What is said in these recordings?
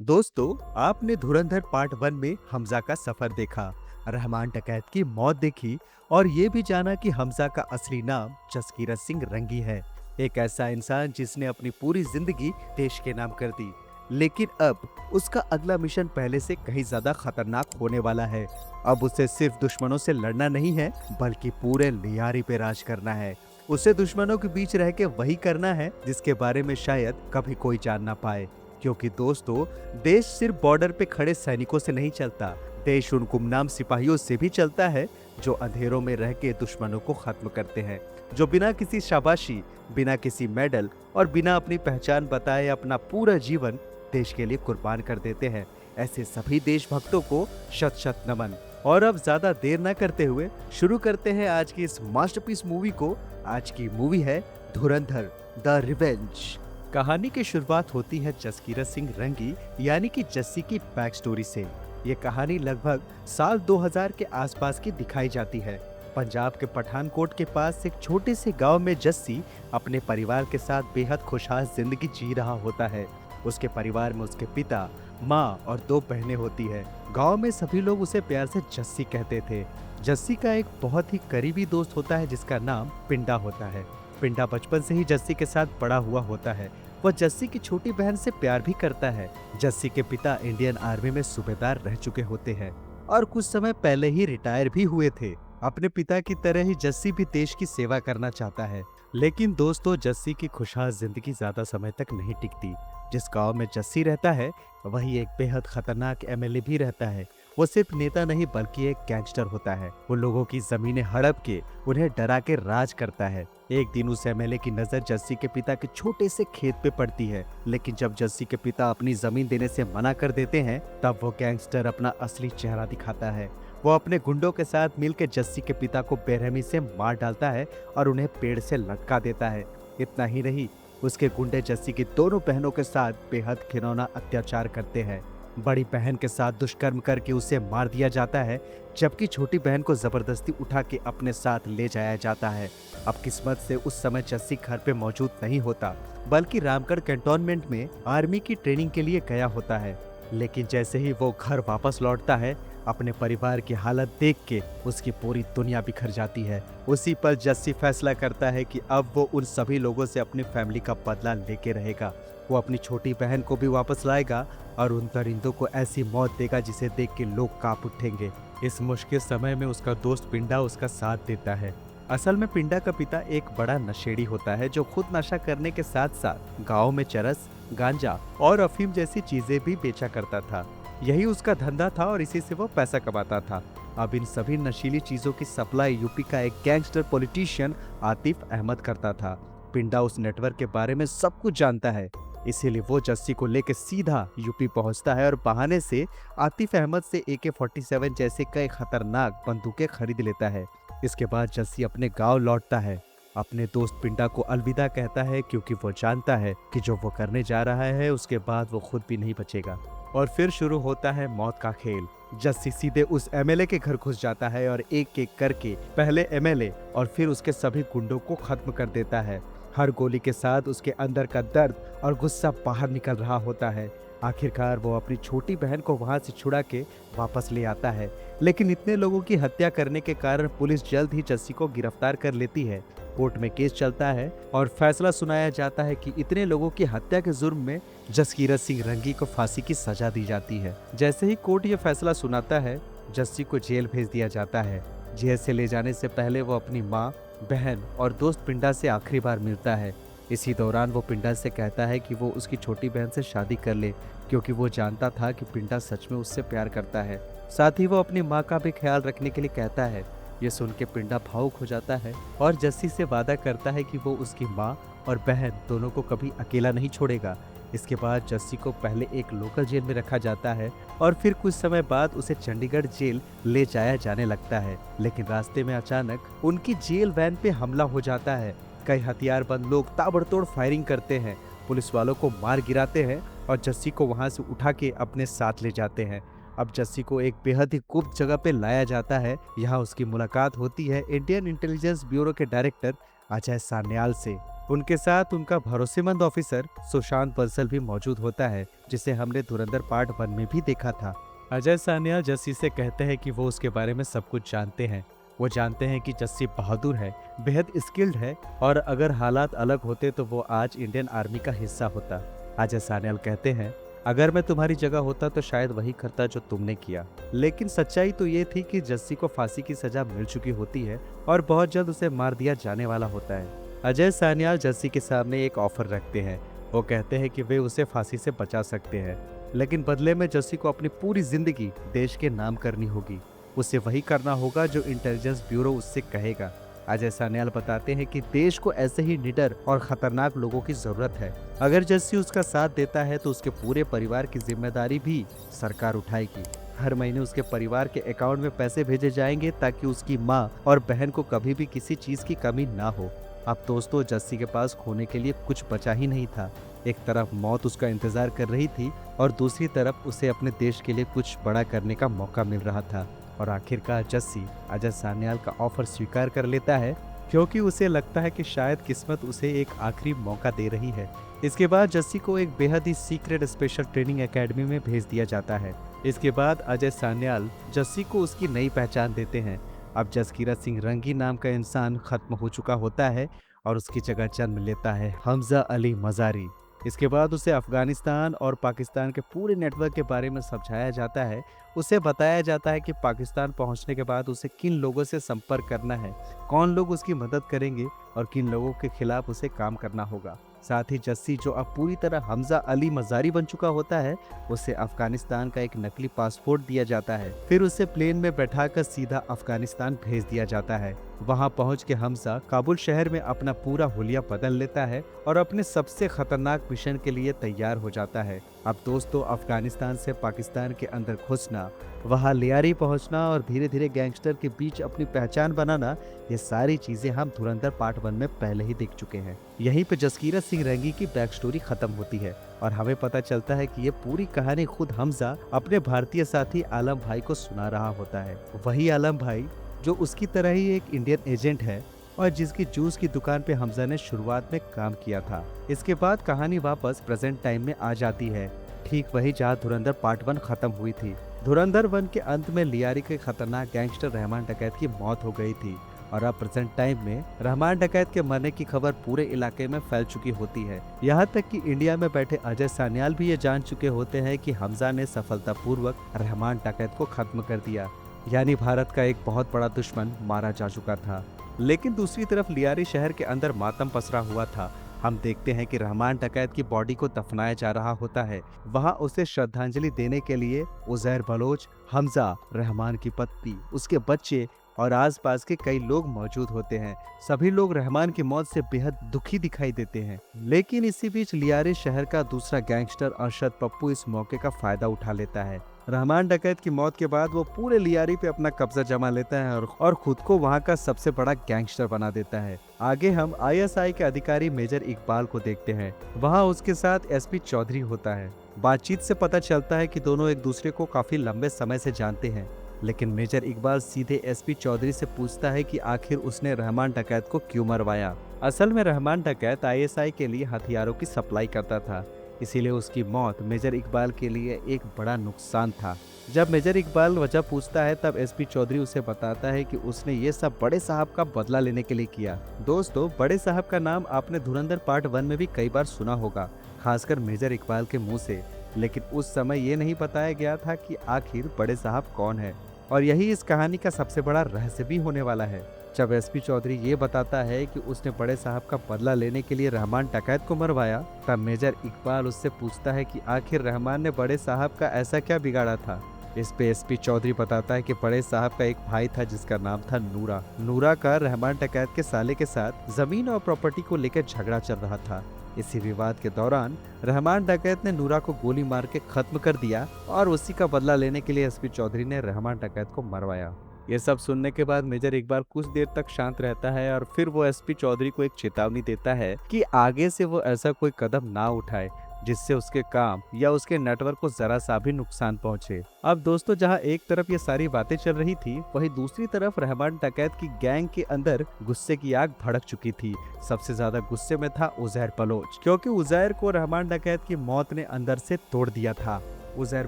दोस्तों, आपने धुरंधर पार्ट 1 में हमजा का सफर देखा, रहमान डकैत की मौत देखी और ये भी जाना कि हमजा का असली नाम जसकीरत सिंह रंगी है। एक ऐसा इंसान जिसने अपनी पूरी जिंदगी देश के नाम कर दी। लेकिन अब उसका अगला मिशन पहले से कहीं ज्यादा खतरनाक होने वाला है। अब उसे सिर्फ दुश्मनों से लड़ना नहीं है, बल्कि पूरे लियारी पे राज करना है। उसे दुश्मनों के बीच रह के वही करना है जिसके बारे में शायद कभी कोई जान ना पाए। क्योंकि दोस्तों, देश सिर्फ बॉर्डर पे खड़े सैनिकों से नहीं चलता, देश उन गुमनाम सिपाहियों से भी चलता है जो अंधेरों में रह के दुश्मनों को खत्म करते हैं, जो बिना किसी शाबाशी, बिना किसी मेडल और बिना अपनी पहचान बताए अपना पूरा जीवन देश के लिए कुर्बान कर देते हैं। ऐसे सभी देशभक्तों को शत शत नमन। और अब ज्यादा देर न करते हुए शुरू करते हैं आज की इस मास्टरपीस मूवी को। आज की मूवी है धुरंधर द रिवेंज। कहानी की शुरुआत होती है जसकीरत सिंह रंगी यानी कि जस्सी की बैक स्टोरी से। ये कहानी लगभग साल 2000 के आसपास की दिखाई जाती है। पंजाब के पठानकोट के पास एक छोटे से गांव में जस्सी अपने परिवार के साथ बेहद खुशहाल जिंदगी जी रहा होता है। उसके परिवार में उसके पिता, माँ और 2 बहनें होती है। गांव में सभी लोग उसे प्यार से जस्सी कहते थे। जस्सी का एक बहुत ही करीबी दोस्त होता है जिसका नाम पिंडा होता है। पिंडा बचपन से ही जस्सी के साथ बड़ा हुआ होता है। वह जस्सी की छोटी बहन से प्यार भी करता है। जस्सी के पिता इंडियन आर्मी में सूबेदार रह चुके होते हैं और कुछ समय पहले ही रिटायर भी हुए थे। अपने पिता की तरह ही जस्सी भी देश की सेवा करना चाहता है। लेकिन दोस्तों, जस्सी की खुशहाल जिंदगी ज्यादा समय तक नहीं टिकती। जिस गांव में जस्सी रहता है वही एक बेहद खतरनाक एमएलए भी रहता है। वो सिर्फ नेता नहीं बल्कि एक गैंगस्टर होता है। वो लोगों की जमीनें हड़प के उन्हें डरा के राज करता है। एक दिन उस एमएलए की नजर जस्सी के पिता के छोटे से खेत पे पड़ती है। लेकिन जब जस्सी के पिता अपनी जमीन देने से मना कर देते हैं तब वो गैंगस्टर अपना असली चेहरा दिखाता है। वो अपने गुंडों के साथ मिलकर जस्सी के पिता को बेरहमी से मार डालता है और उन्हें पेड़ से लटका देता है। इतना ही नहीं, उसके गुंडे जस्सी की दोनों बहनों के साथ बेहद घिनौना अत्याचार करते हैं। बड़ी बहन के साथ दुष्कर्म करके उसे मार दिया जाता है, जबकि छोटी बहन को जबरदस्ती उठा के अपने साथ ले जाया जाता है। अब किस्मत से उस समय जस्सी घर पे मौजूद नहीं होता, बल्कि रामगढ़ कैंटोनमेंट में आर्मी की ट्रेनिंग के लिए गया होता है। लेकिन जैसे ही वो घर वापस लौटता है, अपने परिवार की हालत देख के उसकी पूरी दुनिया बिखर जाती है। उसी पर जस्सी फैसला करता है कि अब वो उन सभी लोगों से अपनी फैमिली का बदला लेके रहेगा। वो अपनी छोटी बहन को भी वापस लाएगा और उन दरिंदों को ऐसी मौत देगा जिसे देख के लोग कांप उठेंगे। इस मुश्किल समय में उसका दोस्त पिंडा उसका साथ देता है। असल में पिंडा का पिता एक बड़ा नशेड़ी होता है जो खुद नशा करने के साथ साथ गाँव में चरस, गांजा और अफीम जैसी चीजें भी बेचा करता था। यही उसका धंधा था और इसी से वो पैसा कमाता था। अब इन सभी नशीली चीजों की सप्लाई यूपी का एक गैंगस्टर पॉलिटिशियन आतिफ अहमद करता था। पिंडा उस नेटवर्क के बारे में सब कुछ जानता है, इसीलिए वो जस्सी को लेकर सीधा यूपी पहुंचता है और बहाने से आतिफ अहमद से AK-47 जैसे कई खतरनाक बंदूकें खरीद लेता है। इसके बाद जस्सी अपने गांव लौटता है, अपने दोस्त पिंडा को अलविदा कहता है क्योंकि वो जानता है कि जो वो करने जा रहा है उसके बाद वो खुद भी नहीं बचेगा। और फिर शुरू होता है मौत का खेल। जस्सी सीधे उस एमएलए के घर घुस जाता है और एक एक करके पहले एमएलए और फिर उसके सभी गुंडों को खत्म कर देता है। हर गोली के साथ उसके अंदर का दर्द और गुस्सा बाहर निकल रहा होता है। आखिरकार वो अपनी छोटी बहन को वहां से छुड़ा के वापस ले आता है। लेकिन इतने लोगों की हत्या करने के कारण पुलिस जल्द ही जस्सी को गिरफ्तार कर लेती है। कोर्ट में केस चलता है और फैसला सुनाया जाता है कि इतने लोगों की हत्या के जुर्म में जसकीरत सिंह रंगी को फांसी की सजा दी जाती है। जैसे ही कोर्ट ये फैसला सुनाता है, जस्सी को जेल भेज दिया जाता है। जेल से ले जाने से पहले वो अपनी माँ, बहन और दोस्त पिंडा से आखिरी बार मिलता है। इसी दौरान वो पिंडा से कहता है कि वो उसकी छोटी बहन से शादी कर ले, क्योंकि वो जानता था कि पिंडा सच में उससे प्यार करता है। साथ ही वो अपनी माँ का भी ख्याल रखने के लिए कहता है। ये सुन के पिंडा भावुक हो जाता है और जस्सी से वादा करता है कि वो उसकी माँ और बहन दोनों को कभी अकेला नहीं छोड़ेगा। इसके बाद जस्सी को पहले एक लोकल जेल में रखा जाता है और फिर कुछ समय बाद उसे चंडीगढ़ जेल ले जाया जाने लगता है। लेकिन रास्ते में अचानक उनकी जेल वैन पे हमला हो जाता है। कई हथियारबंद लोग ताबड़तोड़ फायरिंग करते हैं, पुलिस वालों को मार गिराते हैं और जस्सी को वहां से उठा के अपने साथ ले जाते हैं। अब जस्सी को एक बेहद ही गुप्त जगह पे लाया जाता है। यहाँ उसकी मुलाकात होती है इंडियन इंटेलिजेंस ब्यूरो के डायरेक्टर अजय सान्याल से। उनके साथ उनका भरोसेमंद ऑफिसर सुशांत बंसल भी मौजूद होता है, जिसे हमने धुरंधर पार्ट 1 में भी देखा था। अजय सान्याल जस्सी से कहते हैं कि वो उसके बारे में सब कुछ जानते हैं। वो जानते हैं कि जस्सी बहादुर है, बेहद स्किल्ड है, और अगर हालात अलग होते तो वो आज इंडियन आर्मी का हिस्सा होता। अजय सान्याल कहते हैं, अगर मैं तुम्हारी जगह होता तो शायद वही करता जो तुमने किया। लेकिन सच्चाई तो ये थी कि जस्सी को फांसी की सजा मिल चुकी होती है और बहुत जल्द उसे मार दिया जाने वाला होता है। अजय सान्याल जस्सी के सामने एक ऑफर रखते हैं। वो कहते हैं कि वे उसे फांसी से बचा सकते हैं, लेकिन बदले में जस्सी को अपनी पूरी जिंदगी देश के नाम करनी होगी। उसे वही करना होगा जो इंटेलिजेंस ब्यूरो उससे कहेगा। अजय सान्याल बताते हैं कि देश को ऐसे ही निडर और खतरनाक लोगों की जरूरत है। अगर जस्सी उसका साथ देता है तो उसके पूरे परिवार की जिम्मेदारी भी सरकार उठाएगी। हर महीने उसके परिवार के अकाउंट में पैसे भेजे जाएंगे ताकि उसकी माँ और बहन को कभी भी किसी चीज की कमी ना हो। अब दोस्तों, जस्सी के पास खोने के लिए कुछ बचा ही नहीं था। एक तरफ मौत उसका इंतजार कर रही थी और दूसरी तरफ उसे अपने देश के लिए कुछ बड़ा करने का मौका मिल रहा था। और आखिरकार जस्सी अजय सान्याल का ऑफर स्वीकार कर लेता है, क्योंकि उसे लगता है कि शायद किस्मत उसे एक आखिरी मौका दे रही है। इसके बाद जस्सी को एक बेहद ही सीक्रेट स्पेशल ट्रेनिंग एकेडमी में भेज दिया जाता है। इसके बाद अजय सान्याल जस्सी को उसकी नई पहचान देते हैं। अब जसकीरत सिंह रंगी नाम का इंसान खत्म हो चुका होता है और उसकी जगह जन्म लेता है हमजा अली मजारी। इसके बाद उसे अफगानिस्तान और पाकिस्तान के पूरे नेटवर्क के बारे में समझाया जाता है। उसे बताया जाता है कि पाकिस्तान पहुंचने के बाद उसे किन लोगों से संपर्क करना है, कौन लोग उसकी मदद करेंगे और किन लोगों के खिलाफ उसे काम करना होगा। साथ ही जस्सी, जो अब पूरी तरह हमजा अली मजारी बन चुका होता है, उसे अफगानिस्तान का एक नकली पासपोर्ट दिया जाता है। फिर उसे प्लेन में बैठाकर सीधा अफगानिस्तान भेज दिया जाता है। वहां पहुंच के हमजा काबुल शहर में अपना पूरा हुलिया बदल लेता है और अपने सबसे खतरनाक मिशन के लिए तैयार हो जाता है। अब दोस्तों, अफगानिस्तान से पाकिस्तान के अंदर घुसना, वहां लियारी पहुंचना और धीरे धीरे गैंगस्टर के बीच अपनी पहचान बनाना, ये सारी चीजें हम धुरंधर पार्ट 1 में पहले ही देख चुके हैं। यहीं पे जसकीरत सिंह रंगी की बैक स्टोरी खत्म होती है और हमें पता चलता है कि ये पूरी कहानी खुद हमजा अपने भारतीय साथी आलम भाई को सुना रहा होता है। वही आलम भाई जो उसकी तरह ही एक इंडियन एजेंट है और जिसकी जूस की दुकान पे हमजा ने शुरुआत में काम किया था। इसके बाद कहानी वापस प्रेजेंट टाइम में आ जाती है, ठीक वही जहाँ धुरंधर पार्ट 1 खत्म हुई थी। धुरंधर 1 के अंत में लियारी के खतरनाक गैंगस्टर रहमान डकैत की मौत हो गई थी और अब प्रेजेंट टाइम में रहमान डकैत के मरने की खबर पूरे इलाके में फैल चुकी होती है। यहाँ तक कि इंडिया में बैठे अजय सान्याल भी ये जान चुके होते हैं कि हमजा ने सफलतापूर्वक रहमान डकैत को खत्म कर दिया, यानी भारत का एक बहुत बड़ा दुश्मन मारा जा चुका था। लेकिन दूसरी तरफ लियारी शहर के अंदर मातम पसरा हुआ था। हम देखते हैं कि रहमान डकैत की बॉडी को दफनाया जा रहा होता है। वहाँ उसे श्रद्धांजलि देने के लिए उजैर बलोच, हमजा, रहमान की पत्नी, उसके बच्चे और आसपास के कई लोग मौजूद होते हैं। सभी लोग रहमान की मौत से बेहद दुखी दिखाई देते हैं। लेकिन इसी बीच लियारी शहर का दूसरा गैंगस्टर अरशद पप्पू इस मौके का फायदा उठा लेता है। रहमान डकैत की मौत के बाद वो पूरे लियारी पे अपना कब्जा जमा लेता है और खुद को वहाँ का सबसे बड़ा गैंगस्टर बना देता है। आगे हम आईएसआई के अधिकारी मेजर इकबाल को देखते हैं। वहाँ उसके साथ एसपी चौधरी होता है। बातचीत से पता चलता है कि दोनों एक दूसरे को काफी लंबे समय से जानते हैं। लेकिन मेजर इकबाल सीधे एसपी चौधरी से पूछता है कि आखिर उसने रहमान डकैत को क्यों मरवाया। असल में रहमान डकैत आईएसआई के लिए हथियारों की सप्लाई करता था, इसीलिए उसकी मौत मेजर इकबाल के लिए एक बड़ा नुकसान था। जब मेजर इकबाल वजह पूछता है तब एसपी चौधरी उसे बताता है कि उसने ये सब बड़े साहब का बदला लेने के लिए किया। दोस्तों, बड़े साहब का नाम आपने धुरंधर पार्ट 1 में भी कई बार सुना होगा, खासकर मेजर इकबाल के मुंह से। लेकिन उस समय ये नहीं बताया गया था कि आखिर बड़े साहब कौन है, और यही इस कहानी का सबसे बड़ा रहस्य भी होने वाला है। जब एसपी चौधरी ये बताता है कि उसने बड़े साहब का बदला लेने के लिए रहमान डकैत को मरवाया, तब मेजर इकबाल उससे पूछता है कि आखिर रहमान ने बड़े साहब का ऐसा क्या बिगाड़ा था। इस पे एसपी चौधरी बताता है कि बड़े साहब का एक भाई था जिसका नाम था नूरा। नूरा का रहमान डकैत के साले के साथ जमीन और प्रॉपर्टी को लेकर झगड़ा चल रहा था। इसी विवाद के दौरान रहमान डकैत ने नूरा को गोली मार के खत्म कर दिया और उसी का बदला लेने के लिए एसपी चौधरी ने रहमान डकैत को मरवाया। ये सब सुनने के बाद मेजर इकबाल कुछ देर तक शांत रहता है और फिर वो एसपी चौधरी को एक चेतावनी देता है कि आगे से वो ऐसा कोई कदम ना उठाए जिससे उसके काम या उसके नेटवर्क को जरा सा भी नुकसान पहुंचे। अब दोस्तों, जहां एक तरफ ये सारी बातें चल रही थी, वहीं दूसरी तरफ रहमान डकैत की गैंग के अंदर गुस्से की आग भड़क चुकी थी। सबसे ज्यादा गुस्से में था उजैर बलोच, क्योंकि उजैर को रहमान डकैत की मौत ने अंदर से तोड़ दिया था। उजैर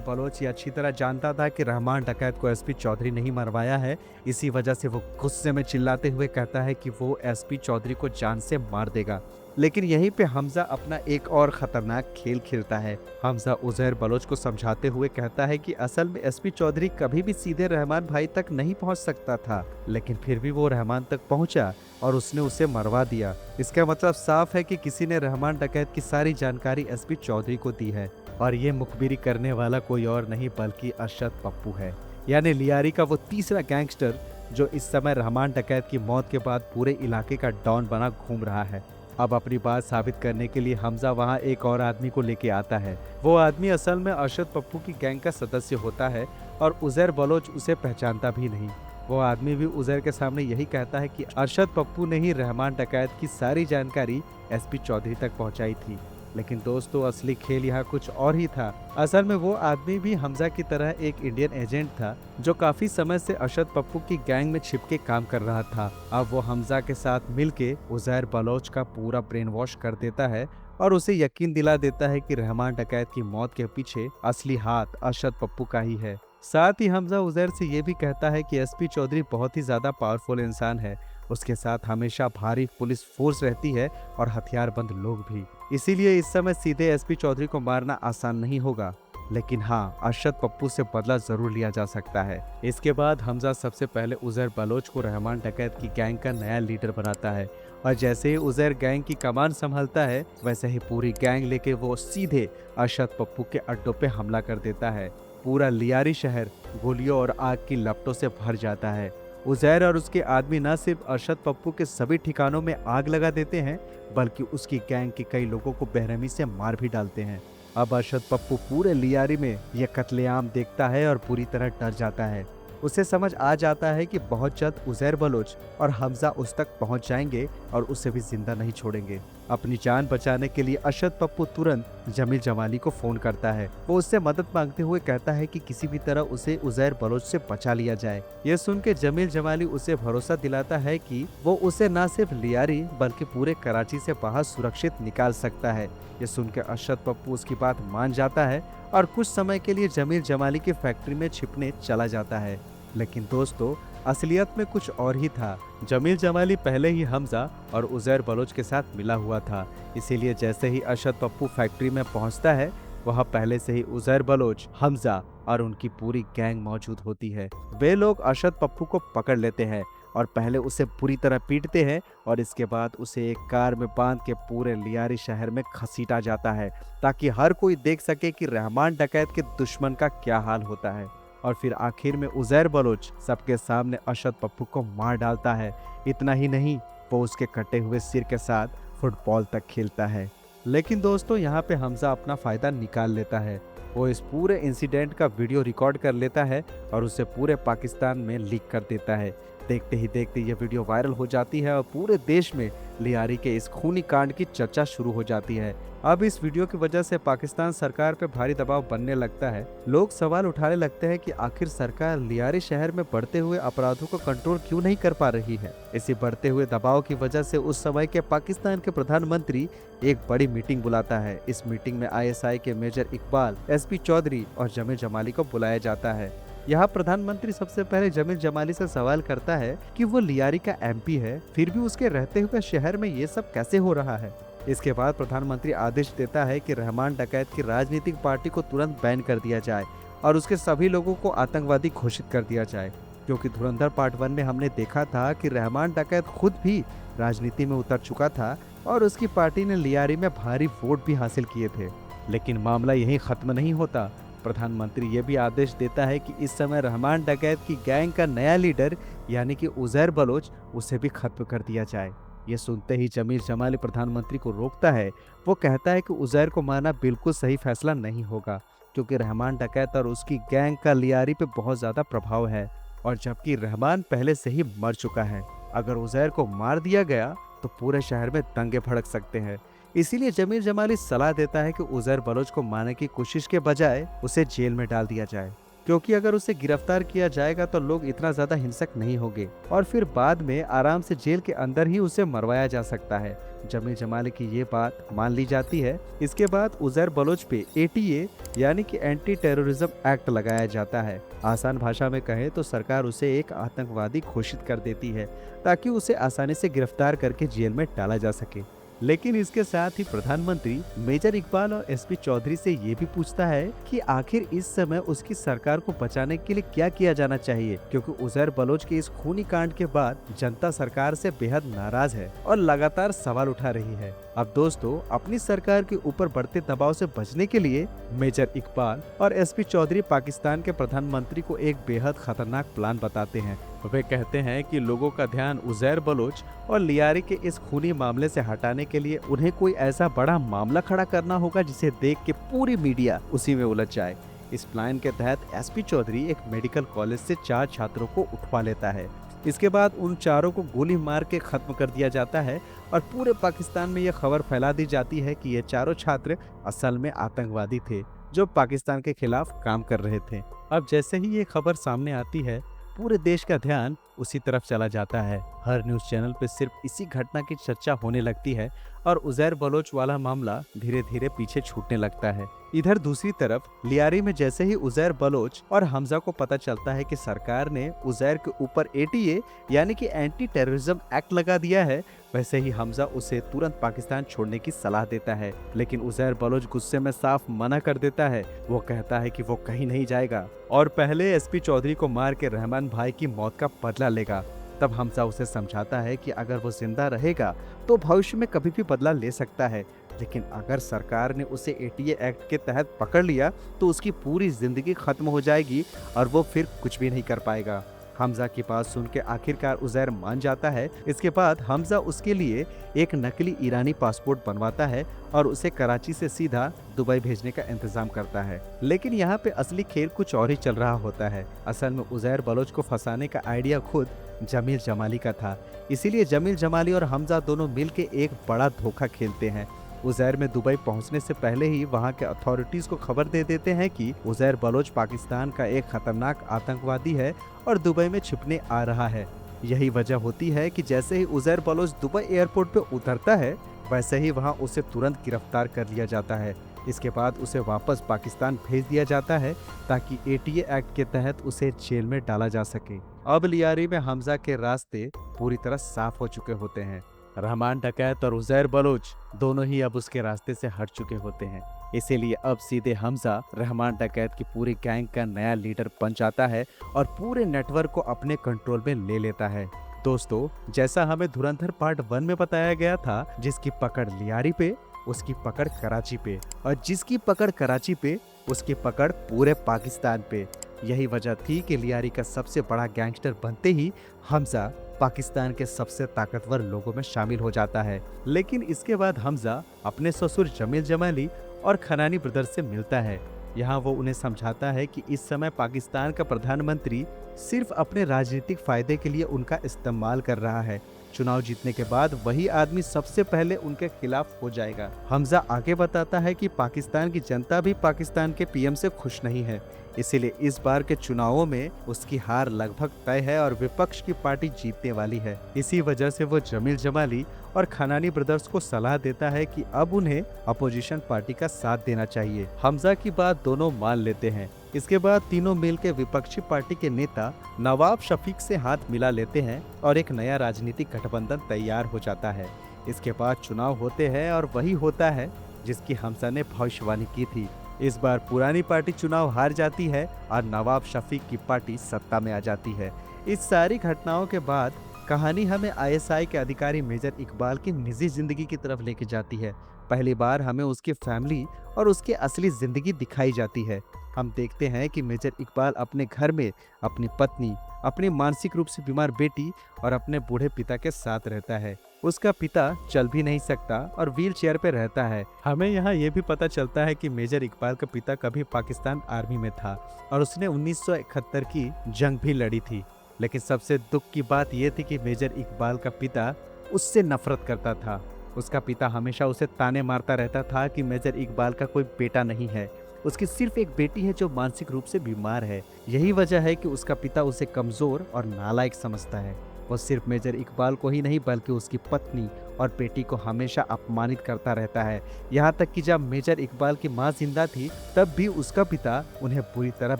बलोच ये अच्छी तरह जानता था कि रहमान डकैत को एसपी चौधरी नहीं मरवाया है। इसी वजह से वो गुस्से में चिल्लाते हुए कहता है कि वो एसपी चौधरी को जान से मार देगा। लेकिन यहीं पे हमजा अपना एक और खतरनाक खेल खेलता है। हमजा उजैर बलोच को समझाते हुए कहता है कि असल में एसपी चौधरी कभी भी सीधे रहमान भाई तक नहीं पहुंच सकता था, लेकिन फिर भी वो रहमान तक पहुंचा और उसने उसे मरवा दिया। इसका मतलब साफ है कि किसी ने रहमान डकैत की सारी जानकारी एसपी चौधरी को दी है, और ये मुखबिरी करने वाला कोई और नहीं बल्कि अरशद पप्पू है, यानी लियारी का वो तीसरा गैंगस्टर जो इस समय रहमान डकैत की मौत के बाद पूरे इलाके का डॉन बना घूम रहा है। अब अपनी बात साबित करने के लिए हमजा वहाँ एक और आदमी को लेके आता है। वो आदमी असल में अरशद पप्पू की गैंग का सदस्य होता है और उजैर बलोच उसे पहचानता भी नहीं। वो आदमी भी उजैर के सामने यही कहता है कि अरशद पप्पू ने ही रहमान डकैत की सारी जानकारी एसपी चौधरी तक पहुंचाई थी। लेकिन दोस्तों, असली खेल यहाँ कुछ और ही था। असल में वो आदमी भी हमजा की तरह एक इंडियन एजेंट था जो काफी समय से अरशद पप्पू की गैंग में छिप के काम कर रहा था। अब वो हमजा के साथ मिलके उजैर बलोच का पूरा ब्रेन वॉश कर देता है और उसे यकीन दिला देता है कि रहमान डकैत की मौत के पीछे असली हाथ अरशद पप्पू का ही है। साथ ही हमजा उजैर से ये भी कहता है कि एसपी चौधरी बहुत ही ज्यादा पावरफुल इंसान है। उसके साथ हमेशा भारी पुलिस फोर्स रहती है और हथियारबंद लोग भी। इसीलिए इस समय सीधे एसपी चौधरी को मारना आसान नहीं होगा, लेकिन हाँ, अरशद पप्पू से बदला जरूर लिया जा सकता है। इसके बाद हमजा सबसे पहले उजैर बलोच को रहमान डकैत की गैंग का नया लीडर बनाता है, और जैसे ही उजैर गैंग की कमान संभालता है, वैसे ही पूरी गैंग लेके वो सीधे अरशद पप्पू के अड्डों पे हमला कर देता है। पूरा लियारी शहर गोलियों और आग की लपटों से भर जाता है। उजैर और उसके आदमी न सिर्फ अरशद पप्पू के सभी ठिकानों में आग लगा देते हैं, बल्कि उसकी गैंग के कई लोगों को बेरहमी से मार भी डालते हैं। अब अरशद पप्पू पूरे लियारी में यह कत्लेआम देखता है और पूरी तरह डर जाता है। उसे समझ आ जाता है कि बहुत जल्द उजैर बलोच और हमजा उस तक पहुंच जाएंगे और उसे भी जिंदा नहीं छोड़ेंगे। अपनी जान बचाने के लिए अरशद पप्पू तुरंत जमील जमाली को फोन करता है। वो उससे मदद मांगते हुए कहता है कि किसी भी तरह उसे उजैर बलोच से बचा लिया जाए। ये सुन के जमील जमाली उसे भरोसा दिलाता है कि वो उसे न सिर्फ लियारी बल्कि पूरे कराची से बाहर सुरक्षित निकाल सकता है। ये सुन के अरशद पप्पू उसकी बात मान जाता है और कुछ समय के लिए जमील जमाली की फैक्ट्री में छिपने चला जाता है। लेकिन दोस्तों, असलियत में कुछ और ही था। जमील जमाली पहले ही हमजा और उजैर बलोच के साथ मिला हुआ था, इसीलिए जैसे ही अरशद पप्पू फैक्ट्री में पहुंचता है, वहां पहले से ही उजैर बलोच, हमजा और उनकी पूरी गैंग मौजूद होती है। वे लोग अरशद पप्पू को पकड़ लेते हैं और पहले उसे पूरी तरह पीटते हैं और इसके बाद उसे एक कार में बांध के पूरे लियारी शहर में घसीटा जाता है, ताकि हर कोई देख सके कि रहमान डकैत के दुश्मन का क्या हाल होता है। और फिर आखिर में उजैर बलोच सबके सामने अरशद पप्पू को मार डालता है। इतना ही नहीं, वो उसके कटे हुए सिर के साथ फुटबॉल तक खेलता है। लेकिन दोस्तों, यहाँ पे हमजा अपना फायदा निकाल लेता है। वो इस पूरे इंसिडेंट का वीडियो रिकॉर्ड कर लेता है और उसे पूरे पाकिस्तान में लीक कर देता है। देखते ही देखते ये वीडियो वायरल हो जाती है और पूरे देश में लियारी के इस खूनी कांड की चर्चा शुरू हो जाती है। अब इस वीडियो की वजह से पाकिस्तान सरकार पे भारी दबाव बनने लगता है। लोग सवाल उठाने लगते हैं कि आखिर सरकार लियारी शहर में बढ़ते हुए अपराधों को कंट्रोल क्यों नहीं कर पा रही है। इसी बढ़ते हुए दबाव की वजह से उस समय के पाकिस्तान के प्रधानमंत्री एक बड़ी मीटिंग बुलाता है। इस मीटिंग में ISI के मेजर इकबाल, SP चौधरी और जमील जमाली को बुलाया जाता है। यहाँ प्रधानमंत्री सबसे पहले जमील जमाली से सवाल करता है कि वो लियारी का MP है, फिर भी उसके रहते हुए शहर में ये सब कैसे हो रहा है। इसके बाद प्रधानमंत्री आदेश देता है कि रहमान डकैत की राजनीतिक पार्टी को तुरंत बैन कर दिया जाए और उसके सभी लोगों को आतंकवादी घोषित कर दिया जाए, क्योंकि धुरंधर पार्ट 1 में हमने देखा था कि रहमान डकैत खुद भी राजनीति में उतर चुका था और उसकी पार्टी ने लियारी में भारी वोट भी हासिल किए थे। लेकिन मामला यहीं खत्म नहीं होता। प्रधानमंत्री ये भी आदेश देता है कि इस समय रहमान डकैत की गैंग का नया लीडर यानी कि उजैर बलोच, उसे भी खत्म कर दिया जाए। ये सुनते ही जमील जमाली प्रधानमंत्री को रोकता है। वो कहता है कि उजैर को मारना बिल्कुल सही फैसला नहीं होगा, क्योंकि रहमान डकैत और उसकी गैंग का लियारी पे बहुत ज्यादा प्रभाव है और जबकि रहमान पहले से ही मर चुका है। अगर उजैर को मार दिया गया तो पूरे शहर में दंगे भड़क सकते हैं। इसीलिए जमील जमाली सलाह देता है कि उजैर बलोच को मारने की कोशिश के बजाय उसे जेल में डाल दिया जाए, क्योंकि अगर उसे गिरफ्तार किया जाएगा तो लोग इतना ज्यादा हिंसक नहीं होंगे और फिर बाद में आराम से जेल के अंदर ही उसे मरवाया जा सकता है। जमील जमाली की ये बात मान ली जाती है। इसके बाद उजैर बलोच पे एटीए यानी कि एंटी टेररिज्म एक्ट लगाया जाता है। आसान भाषा में कहें तो सरकार उसे एक आतंकवादी घोषित कर देती है ताकि उसे आसानी से गिरफ्तार करके जेल में डाला जा सके। लेकिन इसके साथ ही प्रधानमंत्री मेजर इकबाल और एसपी चौधरी से ये भी पूछता है कि आखिर इस समय उसकी सरकार को बचाने के लिए क्या किया जाना चाहिए, क्योंकि उजैर बलोच के इस खूनी कांड के बाद जनता सरकार से बेहद नाराज है और लगातार सवाल उठा रही है। अब दोस्तों, अपनी सरकार के ऊपर बढ़ते दबाव से बचने के लिए मेजर इकबाल और एसपी चौधरी पाकिस्तान के प्रधानमंत्री को एक बेहद खतरनाक प्लान बताते हैं। वे कहते हैं कि लोगों का ध्यान उजैर बलोच और लियारी के इस खूनी मामले से हटाने के लिए उन्हें कोई ऐसा बड़ा मामला खड़ा करना होगा जिसे देख के पूरी मीडिया उसी में उलझ जाए। इस प्लान के तहत एसपी चौधरी एक मेडिकल कॉलेज से 4 छात्रों को उठवा लेता है। इसके बाद उन चारों को गोली मार के खत्म कर दिया जाता है और पूरे पाकिस्तान में यह खबर फैला दी जाती है कि ये चारों छात्र असल में आतंकवादी थे जो पाकिस्तान के खिलाफ काम कर रहे थे। अब जैसे ही ये खबर सामने आती है, पूरे देश का ध्यान उसी तरफ चला जाता है। हर न्यूज़ चैनल पे सिर्फ इसी घटना की चर्चा होने लगती है और उजैर बलोच वाला मामला धीरे धीरे पीछे छूटने लगता है। इधर दूसरी तरफ लियारी में जैसे ही उजैर बलोच और हमजा को पता चलता है कि सरकार ने उजैर के ऊपर एटीए यानी कि एंटी टेररिज्म एक्ट लगा दिया है, वैसे ही हमजा उसे तुरंत पाकिस्तान छोड़ने की सलाह देता है। लेकिन उजैर बलोच गुस्से में साफ मना कर देता है। वो कहता है कि वो कहीं नहीं जाएगा और पहले एसपी चौधरी को मार के रहमान भाई की मौत का बदला लेगा। तब हमजा उसे समझाता है कि अगर वो जिंदा रहेगा तो भविष्य में कभी भी बदला ले सकता है, लेकिन अगर सरकार ने उसे एटीए एक्ट के तहत पकड़ लिया तो उसकी पूरी जिंदगी खत्म हो जाएगी और वो फिर कुछ भी नहीं कर पाएगा। हमजा की बात सुन के आखिरकार उजैर मान जाता है। इसके बाद हमजा उसके लिए एक नकली ईरानी पासपोर्ट बनवाता है और उसे कराची से सीधा दुबई भेजने का इंतजाम करता है। लेकिन यहाँ पे असली खेल कुछ और ही चल रहा होता है। असल में उजैर बलोच को फंसाने का आइडिया खुद जमील जमाली का था। इसीलिए जमील जमाली और हमजा दोनों मिलकर एक बड़ा धोखा खेलते हैं। उजैर में दुबई पहुंचने से पहले ही वहां के अथॉरिटीज को खबर दे देते हैं कि उजैर बलोच पाकिस्तान का एक खतरनाक आतंकवादी है और दुबई में छिपने आ रहा है। यही वजह होती है कि जैसे ही उजैर बलोच दुबई एयरपोर्ट पे उतरता है, वैसे ही वहां उसे तुरंत गिरफ्तार कर लिया जाता है। इसके बाद उसे वापस पाकिस्तान भेज दिया जाता है ताकि एटीए एक्ट के तहत उसे जेल में डाला जा सके। अब लियारी में हमजा के रास्ते पूरी तरह साफ हो चुके होते हैं। रहमान डकैत और उजैर बलोच दोनों ही अब उसके रास्ते से हट चुके होते हैं। इसीलिए अब सीधे हमजा रहमान डकैत की पूरी गैंग का नया लीडर बन जाता है और पूरे नेटवर्क को अपने कंट्रोल में ले लेता है। दोस्तों, जैसा हमें धुरंधर पार्ट 1 में बताया गया था, जिसकी पकड़ लियारी पे, उसकी पकड़ कराची पे, और जिसकी पकड़ कराची पे, उसकी पकड़ पूरे पाकिस्तान पे। यही वजह थी कि लियारी का सबसे बड़ा गैंगस्टर बनते ही हमजा पाकिस्तान के सबसे ताकतवर लोगों में शामिल हो जाता है। लेकिन इसके बाद हमजा अपने ससुर जमील जमाली और खनानी ब्रदर्स से मिलता है। यहाँ वो उन्हें समझाता है कि इस समय पाकिस्तान का प्रधानमंत्री सिर्फ अपने राजनीतिक फायदे के लिए उनका इस्तेमाल कर रहा है। चुनाव जीतने के बाद वही आदमी सबसे पहले उनके खिलाफ हो जाएगा। हमजा आगे बताता है कि पाकिस्तान की जनता भी पाकिस्तान के पीएम से खुश नहीं है, इसीलिए इस बार के चुनावों में उसकी हार लगभग तय है और विपक्ष की पार्टी जीतने वाली है। इसी वजह से वो जमील जमाली और खनानी ब्रदर्स को सलाह देता है कि अब उन्हें अपोजिशन पार्टी का साथ देना चाहिए। हमजा की बात दोनों मान लेते हैं। इसके बाद तीनों मिलकर विपक्षी पार्टी के नेता नवाब शफीक से हाथ मिला लेते हैं और एक नया राजनीतिक गठबंधन तैयार हो जाता है। इसके बाद चुनाव होते हैं और वही होता है जिसकी हमजा ने भविष्यवाणी की थी। इस बार पुरानी पार्टी चुनाव हार जाती है और नवाब शफीक की पार्टी सत्ता में आ जाती है। इस सारी घटनाओं के बाद कहानी हमें आईएसआई के अधिकारी मेजर इकबाल की निजी जिंदगी की तरफ लेके जाती है। पहली बार हमें उसकी फैमिली और उसकी असली जिंदगी दिखाई जाती है। हम देखते हैं कि मेजर इकबाल अपने घर में अपनी पत्नी, अपनी मानसिक रूप से बीमार बेटी और अपने बूढ़े पिता के साथ रहता है। उसका पिता चल भी नहीं सकता और व्हील चेयर पे रहता है। हमें यहाँ ये भी पता चलता है कि मेजर इकबाल का पिता कभी पाकिस्तान आर्मी में था और उसने 1971 की जंग भी लड़ी थी। लेकिन सबसे दुख की बात यह थी कि मेजर इकबाल का पिता उससे नफरत करता था उसका पिता हमेशा उसे ताने मारता रहता था कि मेजर इकबाल का कोई बेटा नहीं है, उसकी सिर्फ एक बेटी है जो मानसिक रूप से बीमार है। यही वजह है कि उसका पिता उसे कमजोर और नालायक समझता है। वो सिर्फ मेजर इकबाल को ही नहीं बल्कि उसकी पत्नी और बेटी को हमेशा अपमानित करता रहता है। यहाँ तक कि जब मेजर इकबाल की माँ जिंदा थी तब भी उसका पिता उन्हें बुरी तरह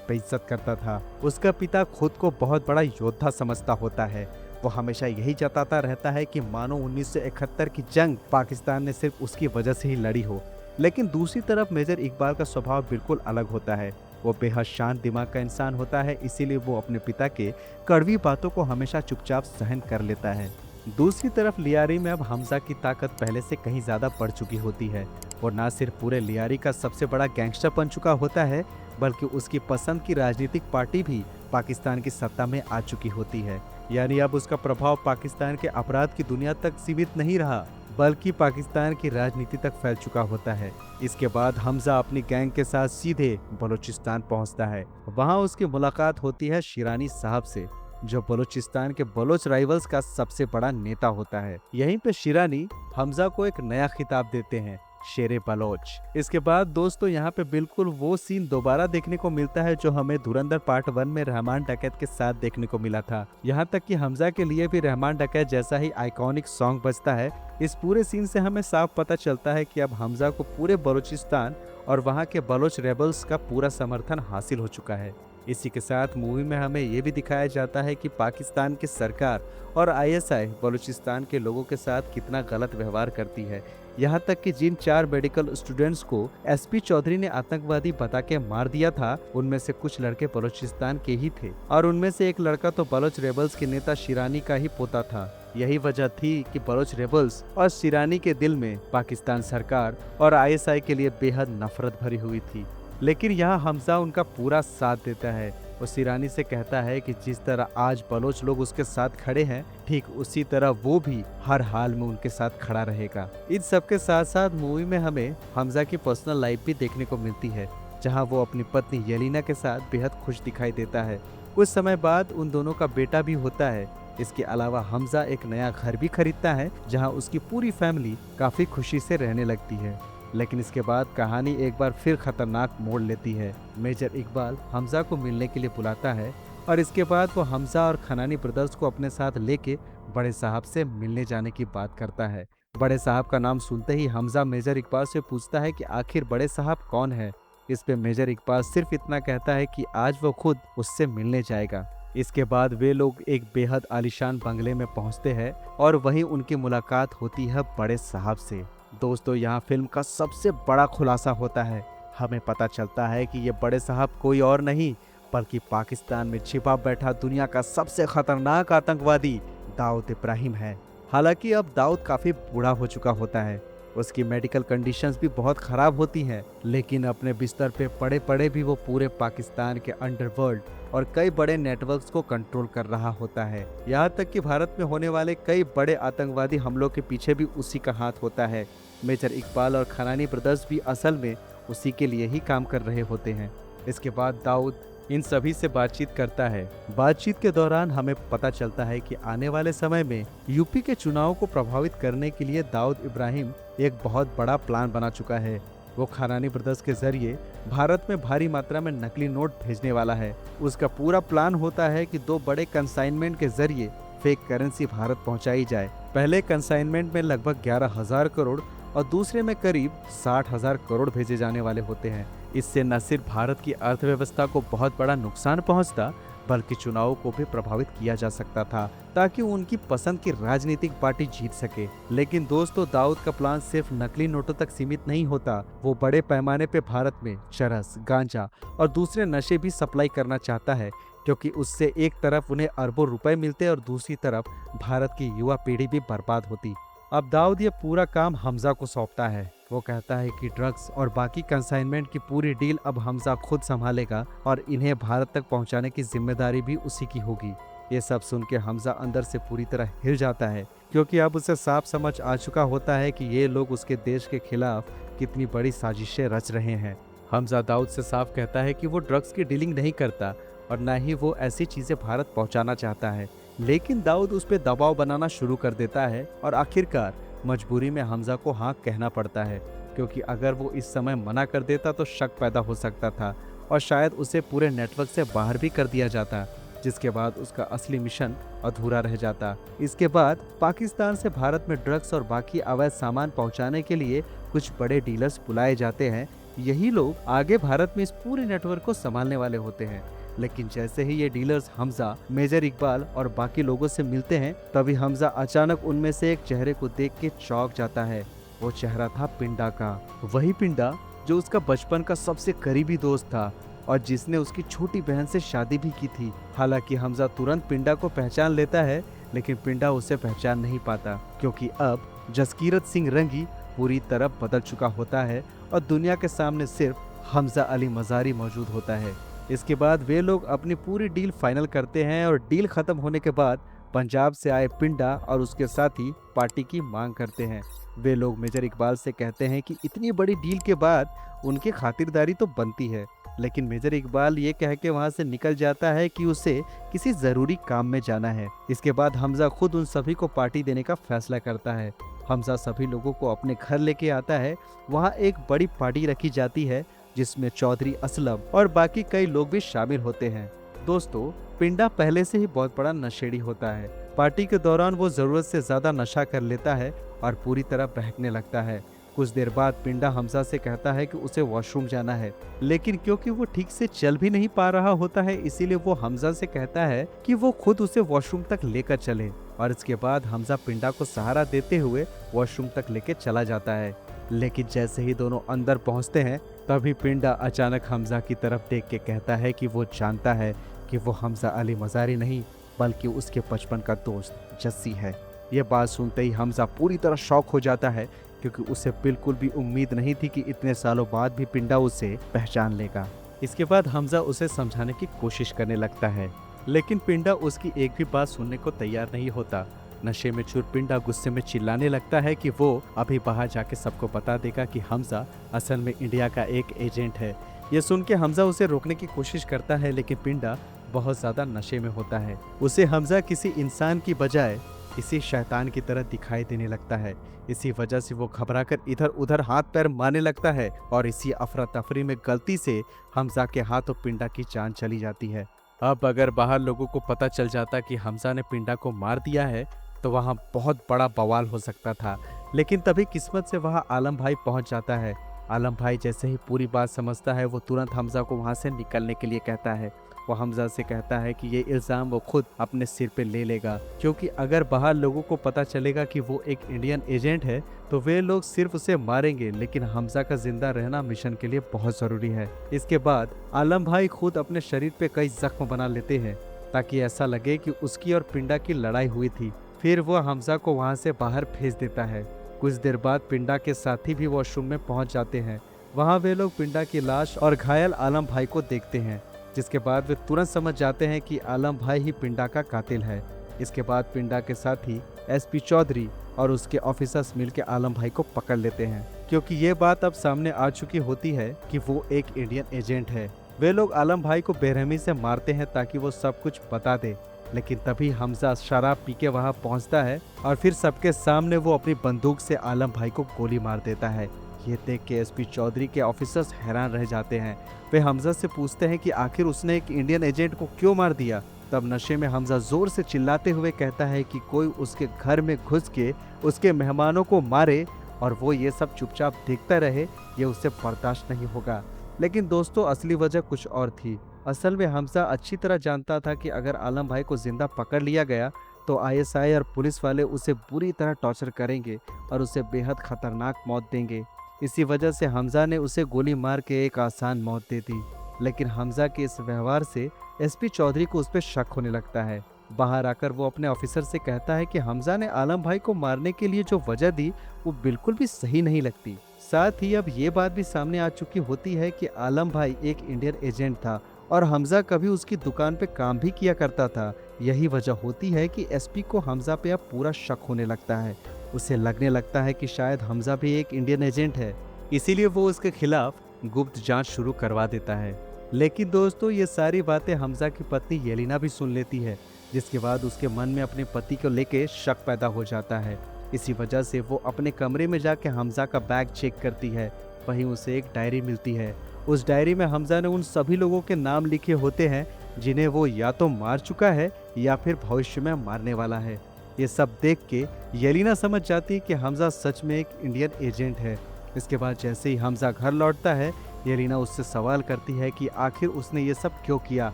बेइज्जत करता था। उसका पिता खुद को बहुत बड़ा योद्धा समझता होता है। वो हमेशा यही जताता रहता है कि मानो 1971 की जंग पाकिस्तान ने सिर्फ उसकी वजह से ही लड़ी हो। लेकिन दूसरी तरफ मेजर इकबाल का स्वभाव बिल्कुल अलग होता है। वो बेहद शांत दिमाग का इंसान होता है, इसीलिए वो अपने पिता के कड़वी बातों को हमेशा चुपचाप सहन कर लेता है। दूसरी तरफ लियारी में अब हमजा की ताकत पहले से कहीं ज्यादा बढ़ चुकी होती है। वो न सिर्फ पूरे लियारी का सबसे बड़ा गैंगस्टर बन चुका होता है बल्कि उसकी पसंद की राजनीतिक पार्टी भी पाकिस्तान की सत्ता में आ चुकी होती है। यानी अब उसका प्रभाव पाकिस्तान के अपराध की दुनिया तक सीमित नहीं रहा बल्कि पाकिस्तान की राजनीति तक फैल चुका होता है। इसके बाद हमजा अपनी गैंग के साथ सीधे बलूचिस्तान पहुंचता है। वहां उसकी मुलाकात होती है शिरानी साहब से, जो बलूचिस्तान के बलोच राइवल्स का सबसे बड़ा नेता होता है। यहीं पे शिरानी हमजा को एक नया खिताब देते हैं, शेरे बलोच। इसके बाद दोस्तों यहाँ पे बिल्कुल वो सीन दोबारा देखने को मिलता है जो हमें धुरंधर पार्ट 1 में रहमान डकैत के साथ देखने को मिला था। यहाँ तक कि हमजा के लिए भी रहमान डकैत जैसा ही आइकॉनिक सॉन्ग बजता है। इस पूरे सीन से हमें साफ पता चलता है कि अब हमजा को पूरे बलूचिस्तान और वहाँ के बलोच रेबल्स का पूरा समर्थन हासिल हो चुका है। इसी के साथ मूवी में हमें ये भी दिखाया जाता है कि पाकिस्तान की सरकार और आईएसआई बलूचिस्तान के लोगों के साथ कितना गलत व्यवहार करती है। यहाँ तक कि जिन 4 मेडिकल स्टूडेंट्स को एसपी चौधरी ने आतंकवादी बता के मार दिया था, उनमें से कुछ लड़के बलूचिस्तान के ही थे और उनमें से एक लड़का तो बलोच रेबल्स के नेता शिरानी का ही पोता था। यही वजह थी कि बलोच रेबल्स और शिरानी के दिल में पाकिस्तान सरकार और आईएसआई के लिए बेहद नफरत भरी हुई थी। लेकिन यहाँ हमजा उनका पूरा साथ देता है। वो शिरानी से कहता है कि जिस तरह आज बलोच लोग उसके साथ खड़े हैं, ठीक उसी तरह वो भी हर हाल में उनके साथ खड़ा रहेगा। इन सब के साथ साथ मूवी में हमें हमजा की पर्सनल लाइफ भी देखने को मिलती है, जहाँ वो अपनी पत्नी येलिना के साथ बेहद खुश दिखाई देता है। कुछ समय बाद उन दोनों का बेटा भी होता है। इसके अलावा हमजा एक नया घर भी खरीदता है, जहाँ उसकी पूरी फैमिली काफी खुशी से रहने लगती है। लेकिन इसके बाद कहानी एक बार फिर खतरनाक मोड़ लेती है। मेजर इकबाल हमजा को मिलने के लिए बुलाता है और इसके बाद वो हमजा और खनानी ब्रदर्स को अपने साथ लेके बड़े साहब से मिलने जाने की बात करता है। बड़े साहब का नाम सुनते ही हमजा मेजर इकबाल से पूछता है कि आखिर बड़े साहब कौन है। इस पे मेजर इकबाल सिर्फ इतना कहता है कि आज वो खुद उससे मिलने जाएगा। इसके बाद वे लोग एक बेहद आलीशान बंगले में पहुंचते हैं और वहीं उनकी मुलाकात होती है बड़े साहब से। दोस्तों यहाँ फिल्म का सबसे बड़ा खुलासा होता है। हमें पता चलता है कि ये बड़े साहब कोई और नहीं बल्कि पाकिस्तान में छिपा बैठा दुनिया का सबसे खतरनाक आतंकवादी दाऊद इब्राहिम है। हालांकि अब दाऊद काफी बूढ़ा हो चुका होता है, उसकी मेडिकल कंडीशंस भी बहुत खराब होती हैं, लेकिन अपने बिस्तर पे पड़े पड़े भी वो पूरे पाकिस्तान के अंडरवर्ल्ड और कई बड़े नेटवर्क्स को कंट्रोल कर रहा होता है। यहाँ तक कि भारत में होने वाले कई बड़े आतंकवादी हमलों के पीछे भी उसी का हाथ होता है। मेजर इकबाल और खनानी ब्रदर्स भी असल में उसी के लिए ही काम कर रहे होते हैं। इसके बाद दाऊद इन सभी से बातचीत करता है। बातचीत के दौरान हमें पता चलता है कि आने वाले समय में यूपी के चुनाव को प्रभावित करने के लिए दाऊद इब्राहिम एक बहुत बड़ा प्लान बना चुका है। वो खनानी ब्रदर्स के जरिए भारत में भारी मात्रा में नकली नोट भेजने वाला है। उसका पूरा प्लान होता है कि 2 बड़े कंसाइनमेंट के जरिए फेक करेंसी भारत पहुंचाई जाए। पहले कंसाइनमेंट में लगभग 11,000 करोड़ और दूसरे में करीब 60,000 करोड़ भेजे जाने वाले होते हैं। इससे न सिर्फ भारत की अर्थव्यवस्था को बहुत बड़ा नुकसान पहुंचता बल्कि चुनावों को भी प्रभावित किया जा सकता था ताकि उनकी पसंद की राजनीतिक पार्टी जीत सके। लेकिन दोस्तों दाऊद का प्लान सिर्फ नकली नोटों तक सीमित नहीं होता। वो बड़े पैमाने पे भारत में चरस, गांजा और दूसरे नशे भी सप्लाई करना चाहता है, क्योंकि उससे एक तरफ उन्हें अरबों रुपए मिलते और दूसरी तरफ भारत की युवा पीढ़ी भी बर्बाद होती। अब दाऊद ये पूरा काम हमजा को सौंपता है। वो कहता है कि ड्रग्स और बाकी कंसाइनमेंट की पूरी डील अब हमजा खुद संभालेगा और इन्हें भारत तक पहुंचाने की जिम्मेदारी भी उसी की होगी। ये सब सुन के हमजा अंदर से पूरी तरह हिल जाता है, क्योंकि अब उसे साफ समझ आ चुका होता है कि ये लोग उसके देश के खिलाफ कितनी बड़ी साजिशें रच रहे हैं। हमजा दाऊद से साफ कहता है कि वो ड्रग्स की डीलिंग नहीं करता और न ही वो ऐसी चीजें भारत पहुंचाना चाहता है। लेकिन दाऊद उस पर दबाव बनाना शुरू कर देता है और आखिरकार मजबूरी में हमजा को हाँ कहना पड़ता है, क्योंकि अगर वो इस समय मना कर देता तो शक पैदा हो सकता था और शायद उसे पूरे नेटवर्क से बाहर भी कर दिया जाता, जिसके बाद उसका असली मिशन अधूरा रह जाता। इसके बाद पाकिस्तान से भारत में ड्रग्स और बाकी अवैध सामान पहुंचाने के लिए कुछ बड़े डीलर्स बुलाए जाते हैं। यही लोग आगे भारत में इस पूरे नेटवर्क को संभालने वाले होते हैं। लेकिन जैसे ही ये डीलर्स हमजा, मेजर इकबाल और बाकी लोगों से मिलते हैं, तभी हमजा अचानक उनमें से एक चेहरे को देख के चौंक जाता है। वो चेहरा था पिंडा का, वही पिंडा जो उसका बचपन का सबसे करीबी दोस्त था और जिसने उसकी छोटी बहन से शादी भी की थी। हालांकि हमजा तुरंत पिंडा को पहचान लेता है, लेकिन पिंडा उसे पहचान नहीं पाता, क्योंकि अब जसकीरत सिंह रंगी पूरी तरह बदल चुका होता है और दुनिया के सामने सिर्फ हमजा अली मज़ारी मौजूद होता है। इसके बाद वे लोग अपनी पूरी डील फाइनल करते हैं और डील खत्म होने के बाद पंजाब से आए पिंडा और उसके साथी पार्टी की मांग करते हैं। वे लोग मेजर इकबाल से कहते हैं कि इतनी बड़ी डील के बाद उनकी खातिरदारी तो बनती है, लेकिन मेजर इकबाल ये कह के वहाँ से निकल जाता है कि उसे किसी ज़रूरी काम में जाना है। इसके बाद हमजा खुद उन सभी को पार्टी देने का फैसला करता है। हमजा सभी लोगों को अपने घर लेके आता है। वहाँ एक बड़ी पार्टी रखी जाती है जिसमें चौधरी असलम और बाकी कई लोग भी शामिल होते हैं। दोस्तों, पिंडा पहले से ही बहुत बड़ा नशेड़ी होता है। पार्टी के दौरान वो जरूरत से ज्यादा नशा कर लेता है और पूरी तरह बहकने लगता है। कुछ देर बाद पिंडा हमजा से कहता है कि उसे वॉशरूम जाना है, लेकिन क्योंकि वो ठीक से चल भी नहीं पा रहा होता है, इसीलिए वो हमजा से कहता है कि वो खुद उसे वॉशरूम तक लेकर चले। और इसके बाद हमजा पिंडा को सहारा देते हुए वॉशरूम तक लेके चला जाता है। लेकिन जैसे ही दोनों अंदर पहुंचते हैं, तभी पिंडा अचानक हमजा की तरफ देख के कहता है कि वो जानता है कि वो हमजा अली मज़ारी नहीं बल्कि उसके बचपन का दोस्त जस्सी है। ये बात सुनते ही हमजा पूरी तरह शॉक हो जाता है, क्योंकि उसे बिल्कुल भी उम्मीद नहीं थी कि इतने सालों बाद भी पिंडा उसे पहचान लेगा। इसके बाद हमजा उसे समझाने की कोशिश करने लगता है, लेकिन पिंडा उसकी एक भी बात सुनने को तैयार नहीं होता। नशे में चूर पिंडा गुस्से में चिल्लाने लगता है कि वो अभी बाहर जाके सबको बता देगा कि हमजा असल में इंडिया का एक एजेंट है। ये सुन के हमजा उसे रोकने की कोशिश करता है, लेकिन पिंडा बहुत ज्यादा नशे में होता है। उसे हमजा किसी इंसान की बजाय किसी शैतान की तरह दिखाई देने लगता है। इसी वजह से वो घबराकर इधर उधर हाथ पैर मारने लगता है और इसी अफरा तफरी में गलती से हमजा के हाथों पिंडा की जान चली जाती है। अब अगर बाहर लोगों को पता चल जाता कि हमजा ने पिंडा को मार दिया है तो वहाँ बहुत बड़ा बवाल हो सकता था। लेकिन तभी किस्मत से वहाँ आलम भाई पहुँच जाता है। आलम भाई जैसे ही पूरी बात समझता है, वो तुरंत हमजा को वहाँ से निकलने के लिए कहता है। वो हमजा से कहता है कि ये इल्ज़ाम वो खुद अपने सिर पे ले लेगा, क्योंकि अगर बाहर लोगों को पता चलेगा कि वो एक इंडियन एजेंट है तो वे लोग सिर्फ उसे मारेंगे, लेकिन हमजा का जिंदा रहना मिशन के लिए बहुत ज़रूरी है। इसके बाद आलम भाई खुद अपने शरीर पे कई जख्म बना लेते हैं ताकि ऐसा लगे कि उसकी और पिंडा की लड़ाई हुई थी। फिर वो हमजा को वहाँ से बाहर भेज देता है। कुछ देर बाद पिंडा के साथी भी वॉशरूम में पहुँच जाते हैं। वहाँ वे लोग पिंडा की लाश और घायल आलम भाई को देखते हैं, जिसके बाद वे तुरंत समझ जाते हैं कि आलम भाई ही पिंडा का कातिल है। इसके बाद पिंडा के साथी एसपी चौधरी और उसके ऑफिसर्स मिलकर आलम भाई को पकड़ लेते हैं, क्योंकि ये बात अब सामने आ चुकी होती है कि वो एक इंडियन एजेंट है। वे लोग आलम भाई को बेरहमी से मारते हैं ताकि वो सब कुछ बता दे, लेकिन तभी हमजा शराब पी के वहाँ पहुँचता है और फिर सबके सामने वो अपनी बंदूक से आलम भाई को गोली मार देता है। ये देख के एसपी चौधरी के ऑफिसर्स हैरान रह जाते हैं। वे हमजा से पूछते हैं कि आखिर उसने एक इंडियन एजेंट को क्यों मार दिया। तब नशे में हमजा जोर से चिल्लाते हुए कहता है कि कोई उसके घर में घुस के उसके मेहमानों को मारे और वो ये सब चुपचाप देखता रहे, ये उससे बर्दाश्त नहीं होगा। लेकिन दोस्तों, असली वजह कुछ और थी। असल में हमजा अच्छी तरह जानता था कि अगर आलम भाई को जिंदा पकड़ लिया गया तो आईएसआई और पुलिस वाले उसे बुरी तरह टॉर्चर करेंगे और उसे बेहद खतरनाक मौत देंगे। इसी वजह से हमजा ने उसे गोली मार के एक आसान मौत दे दी। लेकिन हमजा के इस व्यवहार से एसपी चौधरी को उस पर शक होने लगता है। बाहर आकर वो अपने ऑफिसर से कहता है कि हमजा ने आलम भाई को मारने के लिए जो वजह दी वो बिल्कुल भी सही नहीं लगती। साथ ही अब ये बात भी सामने आ चुकी होती है कि आलम भाई एक इंडियन एजेंट था और हमजा कभी उसकी दुकान पे काम भी किया करता था। यही वजह होती है कि एसपी को हमजा पे अब पूरा शक होने लगता है। उसे लगने लगता है कि शायद हमजा भी एक इंडियन एजेंट है, इसीलिए वो उसके खिलाफ गुप्त जांच शुरू करवा देता है। लेकिन दोस्तों, ये सारी बातें हमजा की पत्नी येलिना भी सुन लेती है, जिसके बाद उसके मन में अपने पति को लेके शक पैदा हो जाता है। इसी वजह से वो अपने कमरे में जाके हमजा का बैग चेक करती है। वहीं उसे एक डायरी मिलती है। उस डायरी में हमजा ने उन सभी लोगों के नाम लिखे होते हैं जिन्हें वो या तो मार चुका है या फिर भविष्य में मारने वाला है। ये सब देख के येलिना समझ जाती है कि हमजा सच में एक इंडियन एजेंट है। इसके बाद जैसे ही हमजा घर लौटता है, येलिना उससे सवाल करती है कि आखिर उसने ये सब क्यों किया।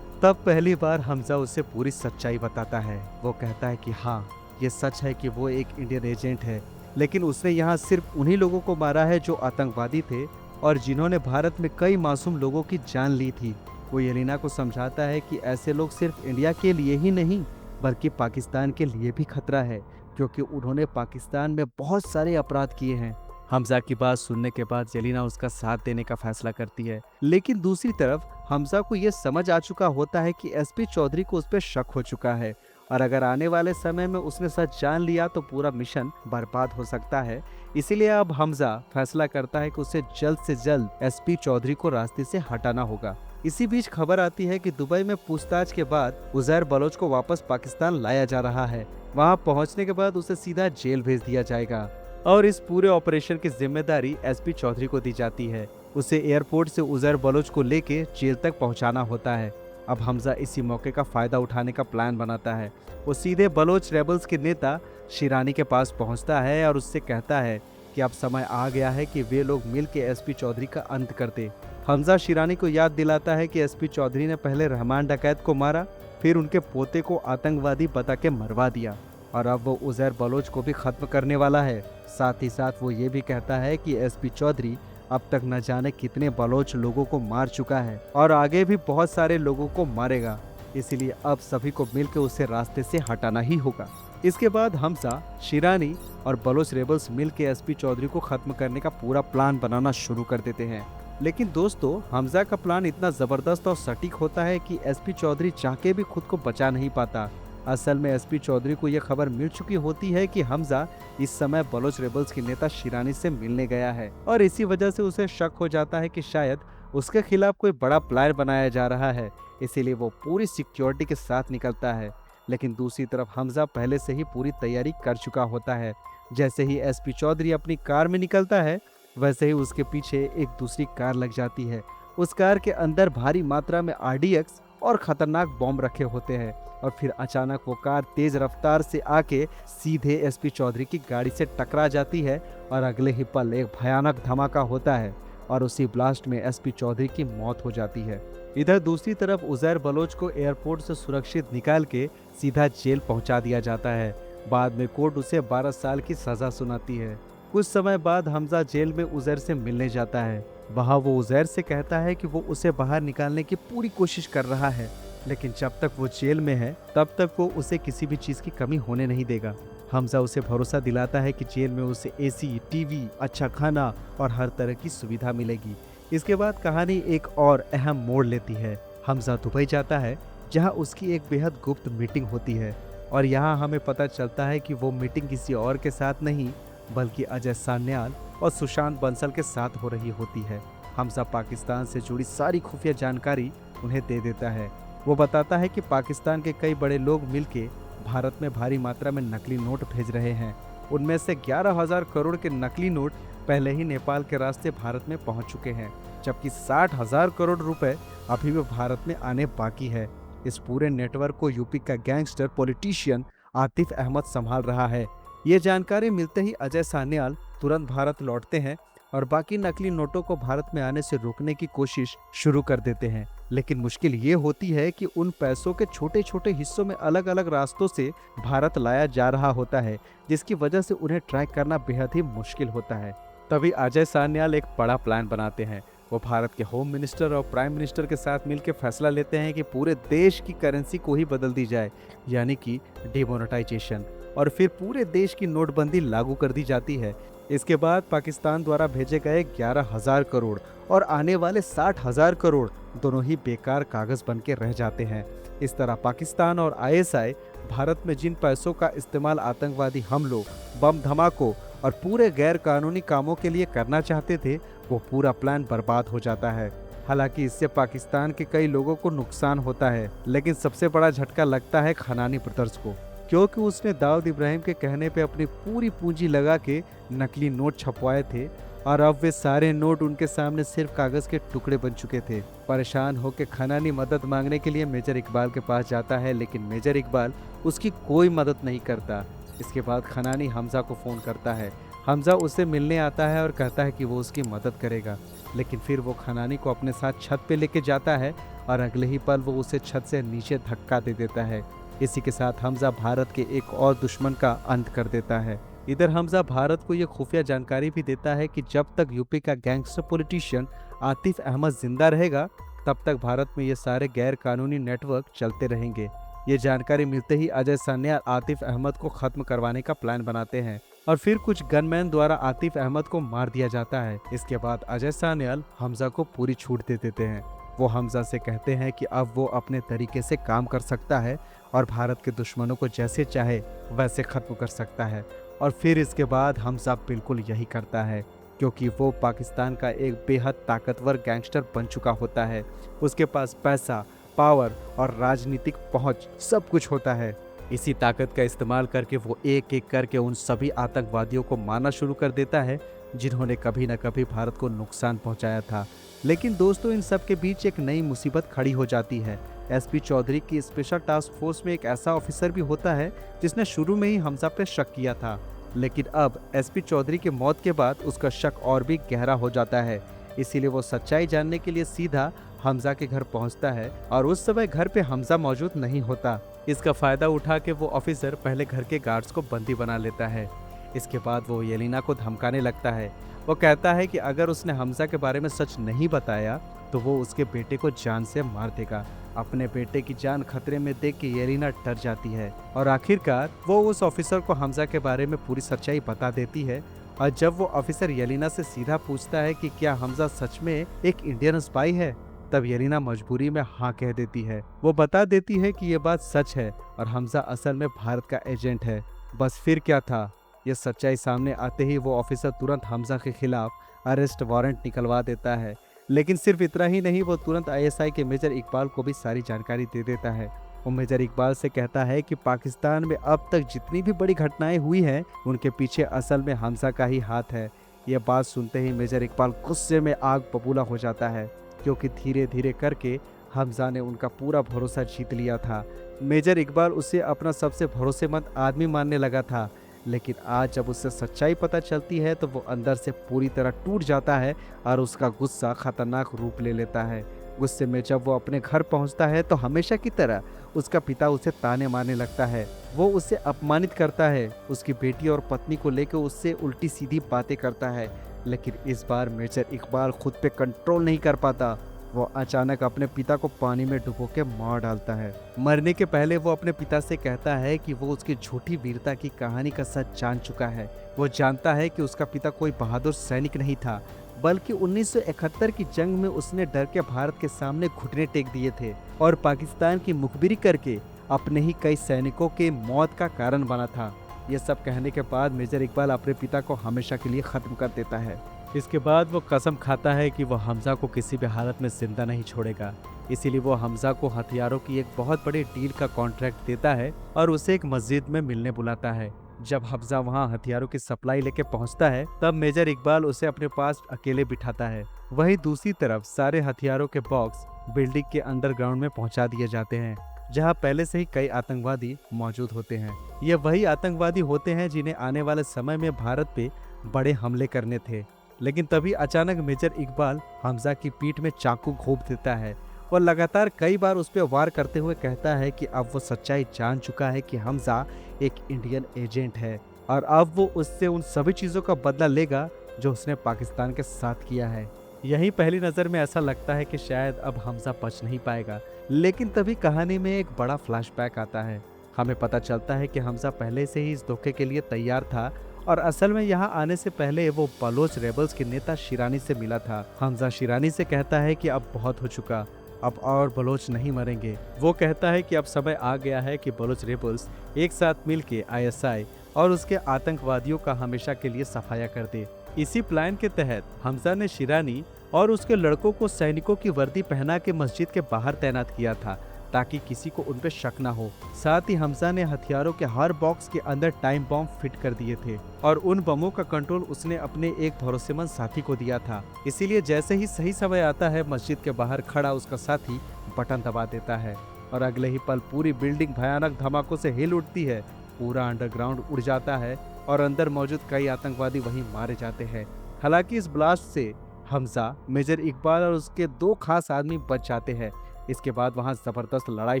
तब पहली बार हमजा उसे पूरी सच्चाई बताता है। वो कहता है कि हाँ, ये सच है कि वो एक इंडियन एजेंट है, लेकिन उसने यहाँ सिर्फ उन्हीं लोगों को मारा है जो आतंकवादी थे और जिन्होंने भारत में कई मासूम लोगों की जान ली थी। वो येलिना को समझाता है कि ऐसे लोग सिर्फ इंडिया के लिए ही नहीं बल्कि पाकिस्तान के लिए भी खतरा है, क्योंकि उन्होंने पाकिस्तान में बहुत सारे अपराध किए हैं। हमजा की बात सुनने के बाद येलिना उसका साथ देने का फैसला करती है, लेकिन दूसरी तरफ हमजा को यह समझ आ चुका होता है कि एसपी चौधरी को उस पर शक हो चुका है और अगर आने वाले समय में उसने सच जान लिया तो पूरा मिशन बर्बाद हो सकता है। इसीलिए अब हमजा फैसला करता है कि उसे जल्द से जल्द एसपी चौधरी को रास्ते से हटाना होगा। इसी बीच खबर आती है कि दुबई में पूछताछ के बाद उजैर बलोच को वापस पाकिस्तान लाया जा रहा है। वहां पहुंचने के बाद उसे सीधा जेल भेज दिया जाएगा और इस पूरे ऑपरेशन की जिम्मेदारी एसपी चौधरी को दी जाती है। उसे एयरपोर्ट से उजैर बलोच को लेके जेल तक पहुंचाना होता है। अब हमजा इसी मौके का फायदा उठाने का प्लान बनाता है। वो सीधे बलोच रेबल्स के नेता शिरानी के पास पहुंचता है और उससे कहता है कि अब समय आ गया है कि वे लोग मिल के एसपी चौधरी का अंत कर दे। हमजा शिरानी को याद दिलाता है कि एसपी चौधरी ने पहले रहमान डकैत को मारा, फिर उनके पोते को आतंकवादी बता के मरवा दिया और अब वो उजैर बलोच को भी खत्म करने वाला है। साथ ही साथ वो ये भी कहता है कि एसपी चौधरी अब तक न जाने कितने बलोच लोगों को मार चुका है और आगे भी बहुत सारे लोगों को मारेगा, इसीलिए अब सभी को मिलकर उसे रास्ते से हटाना ही होगा। इसके बाद हमजा, शिरानी और बलोच रेबल्स मिलकर एसपी चौधरी को खत्म करने का पूरा प्लान बनाना शुरू कर देते हैं। लेकिन दोस्तों, हमजा का प्लान इतना जबरदस्त और सटीक होता है कि एसपी चौधरी चाह के भी खुद को बचा नहीं पाता। असल में एसपी चौधरी को यह खबर मिल चुकी होती है कि हमजा इस समय बलोच रेबल्स के नेता शिरानी से मिलने गया है और इसी वजह से उसे शक हो जाता है कि शायद उसके खिलाफ कोई बड़ा प्लान बनाया जा रहा है। इसीलिए वो पूरी सिक्योरिटी के साथ निकलता है। लेकिन दूसरी तरफ हमजा पहले से ही पूरी तैयारी कर चुका होता है। जैसे ही एसपी चौधरी अपनी कार में निकलता है, वैसे ही उसके पीछे एक दूसरी कार लग जाती है। उस कार के अंदर भारी मात्रा में आरडीएक्स और खतरनाक बॉम्ब रखे होते हैं और फिर अचानक वो कार तेज रफ्तार से आके सीधे एसपी चौधरी की गाड़ी से टकरा जाती है और अगले ही पल एक भयानक धमाका होता है और उसी ब्लास्ट में एसपी चौधरी की मौत हो जाती है। इधर दूसरी तरफ उजैर बलोच को एयरपोर्ट से सुरक्षित निकाल के सीधा जेल पहुंचा दिया जाता है। बाद में कोर्ट उसे 12 साल की सजा सुनाती है। कुछ समय बाद हमजा जेल में उजैर से मिलने जाता है। वहाँ वो उजैर से कहता है कि वो उसे बाहर निकालने की पूरी कोशिश कर रहा है, लेकिन जब तक वो जेल में है तब तक वो उसे किसी भी चीज की कमी होने नहीं देगा। हमजा उसे भरोसा दिलाता है कि जेल में उसे एसी, टीवी, अच्छा खाना और हर तरह की सुविधा मिलेगी। इसके बाद कहानी एक और अहम मोड़ लेती है। हमजा दुबई जाता है जहां उसकी एक बेहद गुप्त मीटिंग होती है और यहाँ हमें पता चलता है कि वो मीटिंग किसी और के साथ नहीं बल्कि अजय सान्याल और सुशांत बंसल के साथ हो रही होती है। हमजा पाकिस्तान से जुड़ी सारी खुफिया जानकारी उन्हें दे देता है। वो बताता है कि पाकिस्तान के कई बड़े लोग मिलके भारत में भारी मात्रा में नकली नोट भेज रहे हैं। उनमें से 11,000 करोड़ के नकली नोट पहले ही नेपाल के रास्ते भारत में पहुंच चुके हैं, जबकि 60,000 करोड़ रुपए अभी भी भारत में आने बाकी है। इस पूरे नेटवर्क को यूपी का गैंगस्टर पॉलिटिशियन आतिफ अहमद संभाल रहा है। ये जानकारी मिलते ही अजय सान्याल तुरंत भारत लौटते हैं और बाकी नकली नोटों को भारत में आने से रोकने की कोशिश शुरू कर देते हैं। लेकिन मुश्किल ये होती है कि उन पैसों के छोटे छोटे हिस्सों में अलग अलग रास्तों से भारत लाया जा रहा होता है, जिसकी वजह से उन्हें ट्रैक करना बेहद ही मुश्किल होता है। तभी अजय सान्याल एक बड़ा प्लान बनाते हैं। वो भारत के होम मिनिस्टर और प्राइम मिनिस्टर के साथ मिलकर फैसला लेते हैं कि पूरे देश की करेंसी को ही बदल दी जाए, यानी कि डिमोनेटाइजेशन, और फिर पूरे देश की नोटबंदी लागू कर दी जाती है। इसके बाद पाकिस्तान द्वारा भेजे गए 11,000 करोड़ और आने वाले 60,000 करोड़ दोनों ही बेकार कागज बन के रह जाते हैं। इस तरह पाकिस्तान और आईएसआई भारत में जिन पैसों का इस्तेमाल आतंकवादी हमलों, बम धमाकों और पूरे गैर कानूनी कामों के लिए करना चाहते थे, वो पूरा प्लान बर्बाद हो जाता है। हालांकि इससे पाकिस्तान के कई लोगों को नुकसान होता है, लेकिन सबसे बड़ा झटका लगता है खनानी ब्रदर्स को। क्योंकि उसने दाऊद इब्राहिम के कहने पे अपनी पूरी पूंजी लगा के नकली नोट छपवाए थे और अब वे सारे नोट उनके सामने सिर्फ कागज के टुकड़े बन चुके थे। परेशान होकर खनानी मदद मांगने के लिए मेजर इकबाल के पास जाता है, लेकिन मेजर इकबाल उसकी कोई मदद नहीं करता। इसके बाद खनानी हमजा को फ़ोन करता है। हमजा उससे मिलने आता है और कहता है कि वो उसकी मदद करेगा, लेकिन फिर वो खनानी को अपने साथ छत पे लेके जाता है और अगले ही पल वो उसे छत से नीचे धक्का दे देता है। इसी के साथ हमजा भारत के एक और दुश्मन का अंत कर देता है। इधर हमजा भारत को ये खुफिया जानकारी भी देता है कि जब तक यूपी का गैंगस्टर पॉलिटिशियन आतिफ अहमद जिंदा रहेगा तब तक भारत में ये सारे गैर कानूनी नेटवर्क चलते रहेंगे। ये जानकारी मिलते ही अजय सान्याल आतिफ अहमद को खत्म करवाने का प्लान बनाते हैं और फिर कुछ गनमैन द्वारा आतिफ अहमद को मार दिया जाता है। इसके बाद अजय सान्याल हमजा को पूरी छूट दे देते हैं। वो हमजा से कहते हैं कि अब वो अपने तरीके से काम कर सकता है और भारत के दुश्मनों को जैसे चाहे वैसे खत्म कर सकता है। और फिर इसके बाद हमजा बिल्कुल यही करता है, क्योंकि वो पाकिस्तान का एक बेहद ताकतवर गैंगस्टर बन चुका होता है। उसके पास पैसा, पावर और राजनीतिक पहुंच सब कुछ होता है। इसी ताकत का इस्तेमाल करके वो एक एक करके उन सभी आतंकवादियों को मारना शुरू कर देता है जिन्होंने कभी न कभी भारत को नुकसान पहुंचाया था। लेकिन दोस्तों, इन सब के बीच एक नई मुसीबत खड़ी हो जाती है। एसपी चौधरी की स्पेशल टास्क फोर्स में एक ऐसा ऑफिसर भी होता है जिसने शुरू में ही हमजा पे शक किया था, लेकिन अब एसपी चौधरी की मौत के बाद उसका शक और भी गहरा हो जाता है। इसीलिए वो सच्चाई जानने के लिए सीधा हमजा के घर पहुंचता है और उस समय घर पे हमजा मौजूद नहीं होता। इसका फायदा उठा के वो ऑफिसर पहले घर के गार्ड्स को बंदी बना लेता है। इसके बाद वो येलिना को धमकाने लगता है। वो कहता है कि अगर उसने हमजा के बारे में सच नहीं बताया तो वो उसके बेटे को जान से मार देगा। अपने बेटे की जान खतरे में देख के येलिना डर जाती है और आखिरकार वो उस ऑफिसर को हमजा के बारे में पूरी सच्चाई बता देती है। और जब वो ऑफिसर येलिना से सीधा पूछता है कि क्या हमजा सच में एक इंडियन स्पाई है, तब येलिना मजबूरी में हाँ कह देती है। वो बता देती है कि ये बात सच है और हमजा असल में भारत का एजेंट है। बस फिर क्या था, ये सच्चाई सामने आते ही वो ऑफिसर तुरंत हमजा के खिलाफ अरेस्ट वारंट निकलवा देता है। लेकिन सिर्फ इतना ही नहीं, वो तुरंत आईएसआई के मेजर इकबाल को भी सारी जानकारी दे देता है। वो मेजर इकबाल से कहता है कि पाकिस्तान में अब तक जितनी भी बड़ी घटनाएं हुई हैं उनके पीछे असल में हमजा का ही हाथ है। ये बात सुनते ही मेजर इकबाल गुस्से में आग बबूला हो जाता है, क्योंकि धीरे धीरे करके हमजा ने उनका पूरा भरोसा जीत लिया था। मेजर इकबाल उसे अपना सबसे भरोसेमंद आदमी मानने लगा था, लेकिन आज जब उससे सच्चाई पता चलती है तो वो अंदर से पूरी तरह टूट जाता है और उसका गुस्सा खतरनाक रूप ले लेता है। गुस्से में जब वो अपने घर पहुंचता है तो हमेशा की तरह उसका पिता उसे ताने मारने लगता है। वो उसे अपमानित करता है, उसकी बेटी और पत्नी को लेकर उससे उल्टी सीधी बातें करता है। लेकिन इस बार मेजर इकबाल खुद पे कंट्रोल नहीं कर पाता। वो अचानक अपने पिता को पानी में डुबो के मार डालता है। मरने के पहले वो अपने पिता से कहता है कि वो उसकी झूठी वीरता की कहानी का सच जान चुका है। वो जानता है कि उसका पिता कोई बहादुर सैनिक नहीं था, बल्कि 1971 की जंग में उसने डर के भारत के सामने घुटने टेक दिए थे और पाकिस्तान की मुखबिरी करके अपने ही कई सैनिकों के मौत का कारण बना था। ये सब कहने के बाद मेजर इकबाल अपने पिता को हमेशा के लिए खत्म कर देता है। इसके बाद वो कसम खाता है कि वो हमजा को किसी भी हालत में जिंदा नहीं छोड़ेगा। इसीलिए वो हमजा को हथियारों की एक बहुत बड़ी डील का कॉन्ट्रैक्ट देता है और उसे एक मस्जिद में मिलने बुलाता है। जब हमजा वहाँ हथियारों की सप्लाई लेके पहुँचता है तब मेजर इकबाल उसे अपने पास अकेले बिठाता है। वहीं दूसरी तरफ सारे हथियारों के बॉक्स बिल्डिंग के अंडरग्राउंड में पहुँचा दिए जाते हैं, जहां पहले से ही कई आतंकवादी मौजूद होते हैं। ये वही आतंकवादी होते हैं जिन्हें आने वाले समय में भारत पे बड़े हमले करने थे। लेकिन तभी अचानक मेजर इकबाल हमजा की पीठ में चाकू घोंप देता है और लगातार कई बार उस पर वार करते हुए कहता है कि अब वो सच्चाई जान चुका है कि हमजा एक इंडियन एजेंट है और अब वो उससे उन सभी चीज़ों का बदला लेगा जो उसने पाकिस्तान के साथ किया है। यही पहली नज़र में ऐसा लगता है कि शायद अब हमजा बच नहीं पाएगा, लेकिन तभी कहानी में एक बड़ा फ्लैशबैक आता है। हमें पता चलता है कि हमजा पहले से ही इस धोखे के लिए तैयार था और असल में यहाँ आने से पहले वो बलोच रेबल्स के नेता शिरानी से मिला था। हमजा शिरानी से कहता है कि अब बहुत हो चुका, अब और बलोच नहीं मरेंगे। वो कहता है कि अब समय आ गया है कि बलोच रेबल्स एक साथ मिलके आईएसआई और उसके आतंकवादियों का हमेशा के लिए सफाया कर दे। इसी प्लान के तहत हमजा ने शिरानी और उसके लड़कों को सैनिकों की वर्दी पहना के मस्जिद के बाहर तैनात किया था, ताकि किसी को उन पर शक ना हो। साथ ही हमजा ने हथियारों के हर बॉक्स के अंदर टाइम बम फिट कर दिए थे और उन बमों का कंट्रोल उसने अपने एक भरोसेमंद साथी को दिया था। इसीलिए जैसे ही सही समय आता है, मस्जिद के बाहर खड़ा उसका साथी बटन दबा देता है और अगले ही पल पूरी बिल्डिंग भयानक धमाकों से हिल उठती है। पूरा अंडरग्राउंड उड़ जाता है और अंदर मौजूद कई आतंकवादी वहीं मारे जाते हैं। हालांकि इस ब्लास्ट से हमजा, मेजर इकबाल और उसके 2 खास आदमी बच जाते हैं। इसके बाद वहां जबरदस्त लड़ाई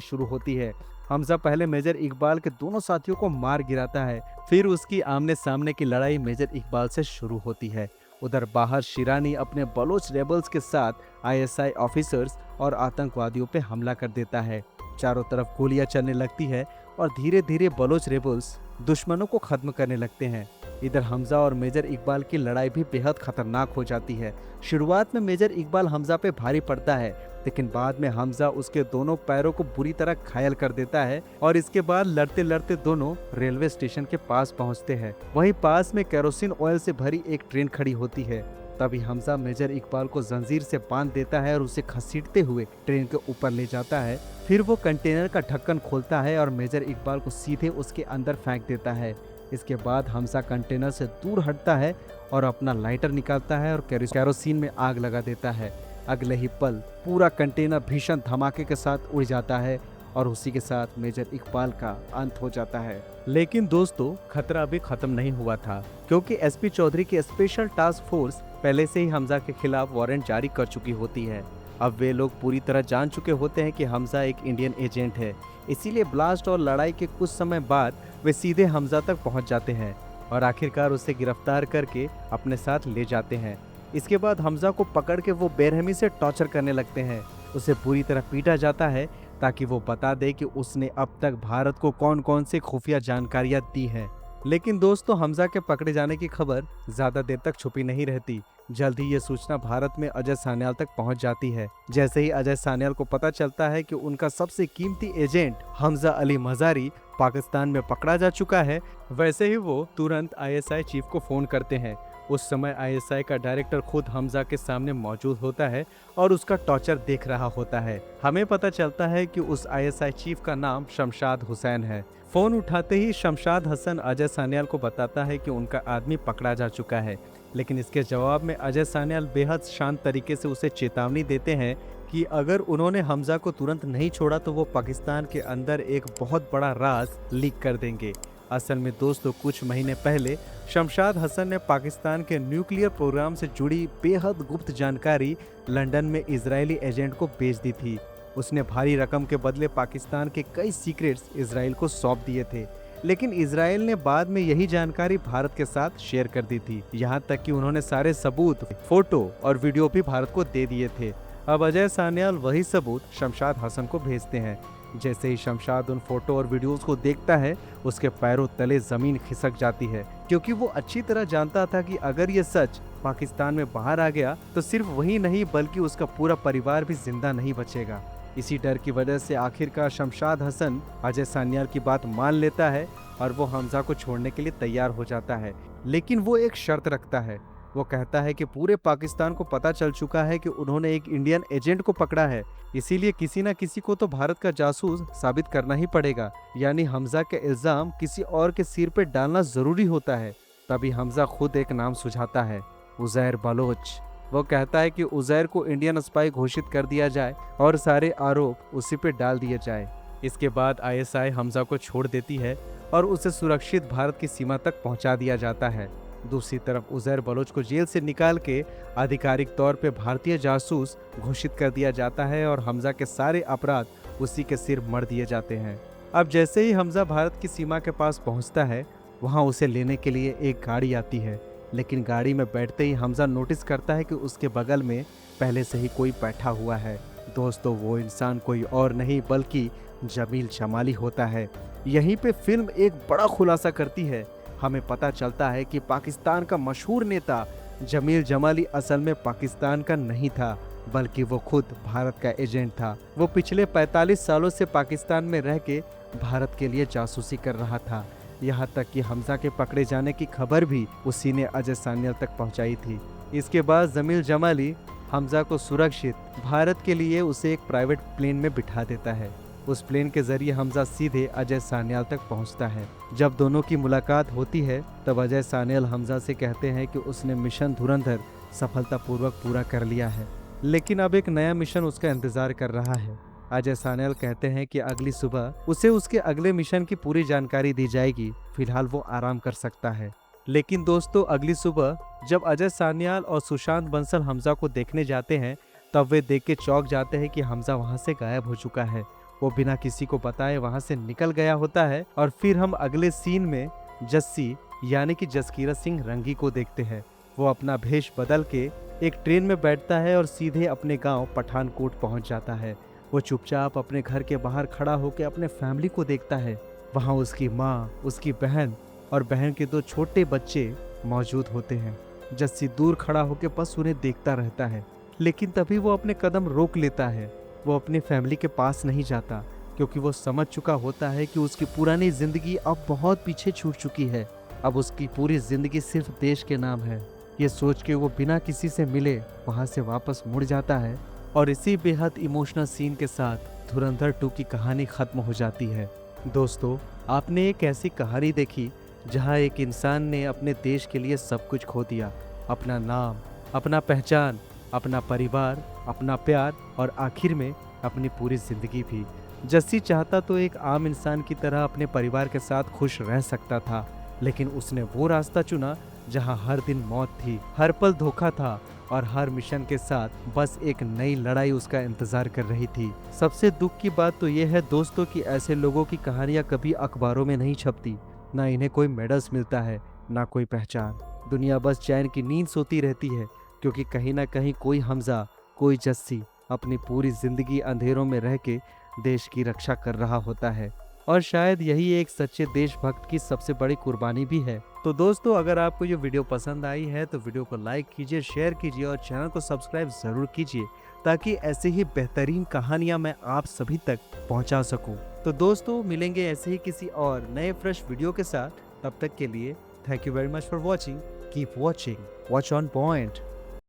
शुरू होती है। हमजा पहले मेजर इकबाल के दोनों साथियों को मार गिराता है, फिर उसकी आमने सामने की लड़ाई मेजर इकबाल से शुरू होती है। उधर बाहर शिरानी अपने बलोच रेबल्स के साथ आईएसआई ऑफिसर्स और आतंकवादियों पे हमला कर देता है। चारों तरफ गोलियां चलने लगती है और धीरे धीरे बलोच रेबल्स दुश्मनों को खत्म करने लगते हैं। इधर हमजा और मेजर इकबाल की लड़ाई भी बेहद खतरनाक हो जाती है। शुरुआत में मेजर इकबाल हमजा पे भारी पड़ता है, लेकिन बाद में हमजा उसके दोनों पैरों को बुरी तरह घायल कर देता है और इसके बाद लड़ते लड़ते दोनों रेलवे स्टेशन के पास पहुंचते हैं। वहीं पास में केरोसिन ऑयल से भरी एक ट्रेन खड़ी होती है। तभी हमजा मेजर इकबाल को जंजीर से बांध देता है और उसे घसीटते हुए ट्रेन के ऊपर ले जाता है। फिर वो कंटेनर का ढक्कन खोलता है और मेजर इकबाल को सीधे उसके अंदर फेंक देता है। इसके बाद हमजा कंटेनर से दूर हटता है और अपना लाइटर निकालता है और केरोसिन में आग लगा देता है। अगले ही पल पूरा कंटेनर भीषण धमाके के साथ उड़ जाता है और उसी के साथ मेजर इकबाल का अंत हो जाता है। लेकिन दोस्तों, खतरा अभी खत्म नहीं हुआ था, क्योंकि एसपी चौधरी की स्पेशल टास्क फोर्स पहले से ही हमजा के खिलाफ वारंट जारी कर चुकी होती है। अब वे लोग पूरी तरह जान चुके होते हैं कि हमजा एक इंडियन एजेंट है। इसीलिए ब्लास्ट और लड़ाई के कुछ समय बाद वे सीधे हमजा तक पहुंच जाते हैं और आखिरकार उसे गिरफ्तार करके अपने साथ ले जाते हैं। इसके बाद हमजा को पकड़ के वो बेरहमी से टॉर्चर करने लगते हैं। उसे पूरी तरह पीटा जाता है ताकि वो बता दे कि उसने अब तक भारत को कौन कौन से खुफिया जानकारियां दी हैं। लेकिन दोस्तों, हमजा के पकड़े जाने की खबर ज्यादा देर तक छुपी नहीं रहती। जल्द ही ये सूचना भारत में अजय सान्याल तक पहुंच जाती है। जैसे ही अजय सान्याल को पता चलता है कि उनका सबसे कीमती एजेंट हमजा अली मजारी पाकिस्तान में पकड़ा जा चुका है, वैसे ही वो तुरंत आईएसआई चीफ को फोन करते हैं। उस समय आईएसआई का डायरेक्टर खुद हमजा के सामने मौजूद होता है और उसका टॉर्चर देख रहा होता है। हमें पता चलता है कि उस आईएसआई चीफ का नाम शमशाद हुसैन है। फोन उठाते ही शमशाद हसन अजय सान्याल को बताता है कि उनका आदमी पकड़ा जा चुका है, लेकिन इसके जवाब में अजय सान्याल बेहद शांत तरीके से उसे चेतावनी देते हैं कि अगर उन्होंने हमजा को तुरंत नहीं छोड़ा तो वो पाकिस्तान के अंदर एक बहुत बड़ा राज लीक कर देंगे। असल में दोस्तों, कुछ महीने पहले शमशाद हसन ने पाकिस्तान के न्यूक्लियर प्रोग्राम से जुड़ी बेहद गुप्त जानकारी लंदन में इजरायली एजेंट को भेज दी थी। उसने भारी रकम के बदले पाकिस्तान के कई सीक्रेट्स इजराइल को सौंप दिए थे, लेकिन इजराइल ने बाद में यही जानकारी भारत के साथ शेयर कर दी थी। यहाँ तक कि उन्होंने सारे सबूत, फोटो और वीडियो भी भारत को दे दिए थे। अब अजय सान्याल वही सबूत शमशाद हसन को भेजते हैं। जैसे ही शमशाद उन फोटो और वीडियोस को देखता है, उसके पैरों तले जमीन खिसक जाती है, क्योंकि वो अच्छी तरह जानता था कि अगर ये सच पाकिस्तान में बाहर आ गया तो सिर्फ वही नहीं बल्कि उसका पूरा परिवार भी जिंदा नहीं बचेगा। इसी डर की वजह से आखिरकार शमशाद हसन अजय सान्याल की बात मान लेता है और वो हमजा को छोड़ने के लिए तैयार हो जाता है। लेकिन वो एक शर्त रखता है। वो कहता है कि पूरे पाकिस्तान को पता चल चुका है कि उन्होंने एक इंडियन एजेंट को पकड़ा है, इसीलिए किसी न किसी को तो भारत का जासूस साबित करना ही पड़ेगा। यानी हमजा के इल्जाम किसी और के सिर पे डालना जरूरी होता है। तभी हमजा खुद एक नाम सुझाता है, उज़ैर बलोच। वो कहता है कि उज़ैर को इंडियन स्पाई घोषित कर दिया जाए और सारे आरोप उसी पे डाल दिए जाए। इसके बाद आईएसआई हमजा को छोड़ देती है और उसे सुरक्षित भारत की सीमा तक पहुंचा दिया जाता है। दूसरी तरफ उज़ैर बलोच को जेल से निकाल के आधिकारिक तौर पे भारतीय जासूस घोषित कर दिया जाता है और हमजा के सारे अपराध उसी के सिर मढ़ दिए जाते हैं। अब जैसे ही हमजा भारत की सीमा के पास पहुंचता है, वहां उसे लेने के लिए एक गाड़ी आती है, लेकिन गाड़ी में बैठते ही हमजा नोटिस करता है कि उसके बगल में पहले से ही कोई बैठा हुआ है। दोस्तों, वो इंसान कोई और नहीं बल्कि जमील जमाली होता है। यहीं पे फिल्म एक बड़ा खुलासा करती है। हमें पता चलता है कि पाकिस्तान का मशहूर नेता जमील जमाली असल में पाकिस्तान का नहीं था, बल्कि वो खुद भारत का एजेंट था। वो पिछले 45 सालों से पाकिस्तान में रह के भारत के लिए जासूसी कर रहा था। यहाँ तक कि हमजा के पकड़े जाने की खबर भी उसी ने अजय सान्याल तक पहुँचाई थी। इसके बाद जमील जमाली हमजा को सुरक्षित भारत के लिए उसे एक प्राइवेट प्लेन में बिठा देता है। उस प्लेन के जरिए हमजा सीधे अजय सान्याल तक पहुंचता है। जब दोनों की मुलाकात होती है तब अजय सान्याल हमजा से कहते हैं कि उसने मिशन धुरंधर सफलतापूर्वक पूरा कर लिया है, लेकिन अब एक नया मिशन उसका इंतजार कर रहा है। अजय सान्याल कहते हैं कि अगली सुबह उसे उसके अगले मिशन की पूरी जानकारी दी जाएगी, फिलहाल वो आराम कर सकता है। लेकिन दोस्तों, अगली सुबह जब अजय सान्याल और सुशांत बंसल हमजा को देखने जाते हैं तब वे देख के चौंक जाते हैं कि हमजा वहां से गायब हो चुका है। वो बिना किसी को बताए वहां से निकल गया होता है। और फिर हम अगले सीन में जस्सी यानी कि जसकीरत सिंह रंगी को देखते हैं। वो अपना भेष बदल के एक ट्रेन में बैठता है और सीधे अपने गांव पठानकोट पहुंच जाता है। वो चुपचाप अपने घर के बाहर खड़ा होकर अपने फैमिली को देखता है। वहां उसकी माँ, उसकी बहन और बहन के 2 छोटे बच्चे मौजूद होते हैं। जस्सी दूर खड़ा होकर बस उन्हें देखता रहता है, लेकिन तभी वो अपने कदम रोक लेता है। वो अपनी फैमिली के पास नहीं जाता क्योंकि वो समझ चुका होता है कि उसकी पुरानी जिंदगी अब बहुत पीछे छूट चुकी है। अब उसकी पूरी जिंदगी सिर्फ देश के नाम है। ये सोच के वो बिना किसी से मिले वहां से वापस मुड़ जाता है। और इसी बेहद इमोशनल सीन के साथ धुरंधर 2 की कहानी खत्म हो जाती है। दोस्तों, आपने एक ऐसी कहानी देखी जहां एक इंसान ने अपने देश के लिए सब कुछ खो दिया, अपना नाम, अपना पहचान, अपना परिवार, अपना प्यार और आखिर में अपनी पूरी जिंदगी भी। जस्सी चाहता तो एक आम इंसान की तरह अपने परिवार के साथ खुश रह सकता था, लेकिन उसने वो रास्ता चुना जहां हर दिन मौत थी, हर पल धोखा था और हर मिशन के साथ बस एक नई लड़ाई उसका इंतजार कर रही थी। सबसे दुख की बात तो ये है दोस्तों कि ऐसे लोगों की कहानियां कभी अखबारों में नहीं छपती, ना इन्हें कोई मेडल्स मिलता है, ना कोई पहचान। दुनिया बस चैन की नींद सोती रहती है क्योंकि कहीं ना कहीं कोई हमजा, कोई जस्सी अपनी पूरी जिंदगी अंधेरों में रह के देश की रक्षा कर रहा होता है। और शायद यही एक सच्चे देशभक्त की सबसे बड़ी कुर्बानी भी है। तो दोस्तों, अगर आपको ये वीडियो पसंद आई है तो वीडियो को लाइक कीजिए, शेयर कीजिए और चैनल को सब्सक्राइब जरूर कीजिए ताकि ऐसे ही बेहतरीन कहानियां मैं आप सभी तक पहुंचा सकूं। तो दोस्तों, मिलेंगे ऐसे ही किसी और नए फ्रेश वीडियो के साथ। तब तक के लिए thank you very much for watching. Keep watching, watch on point.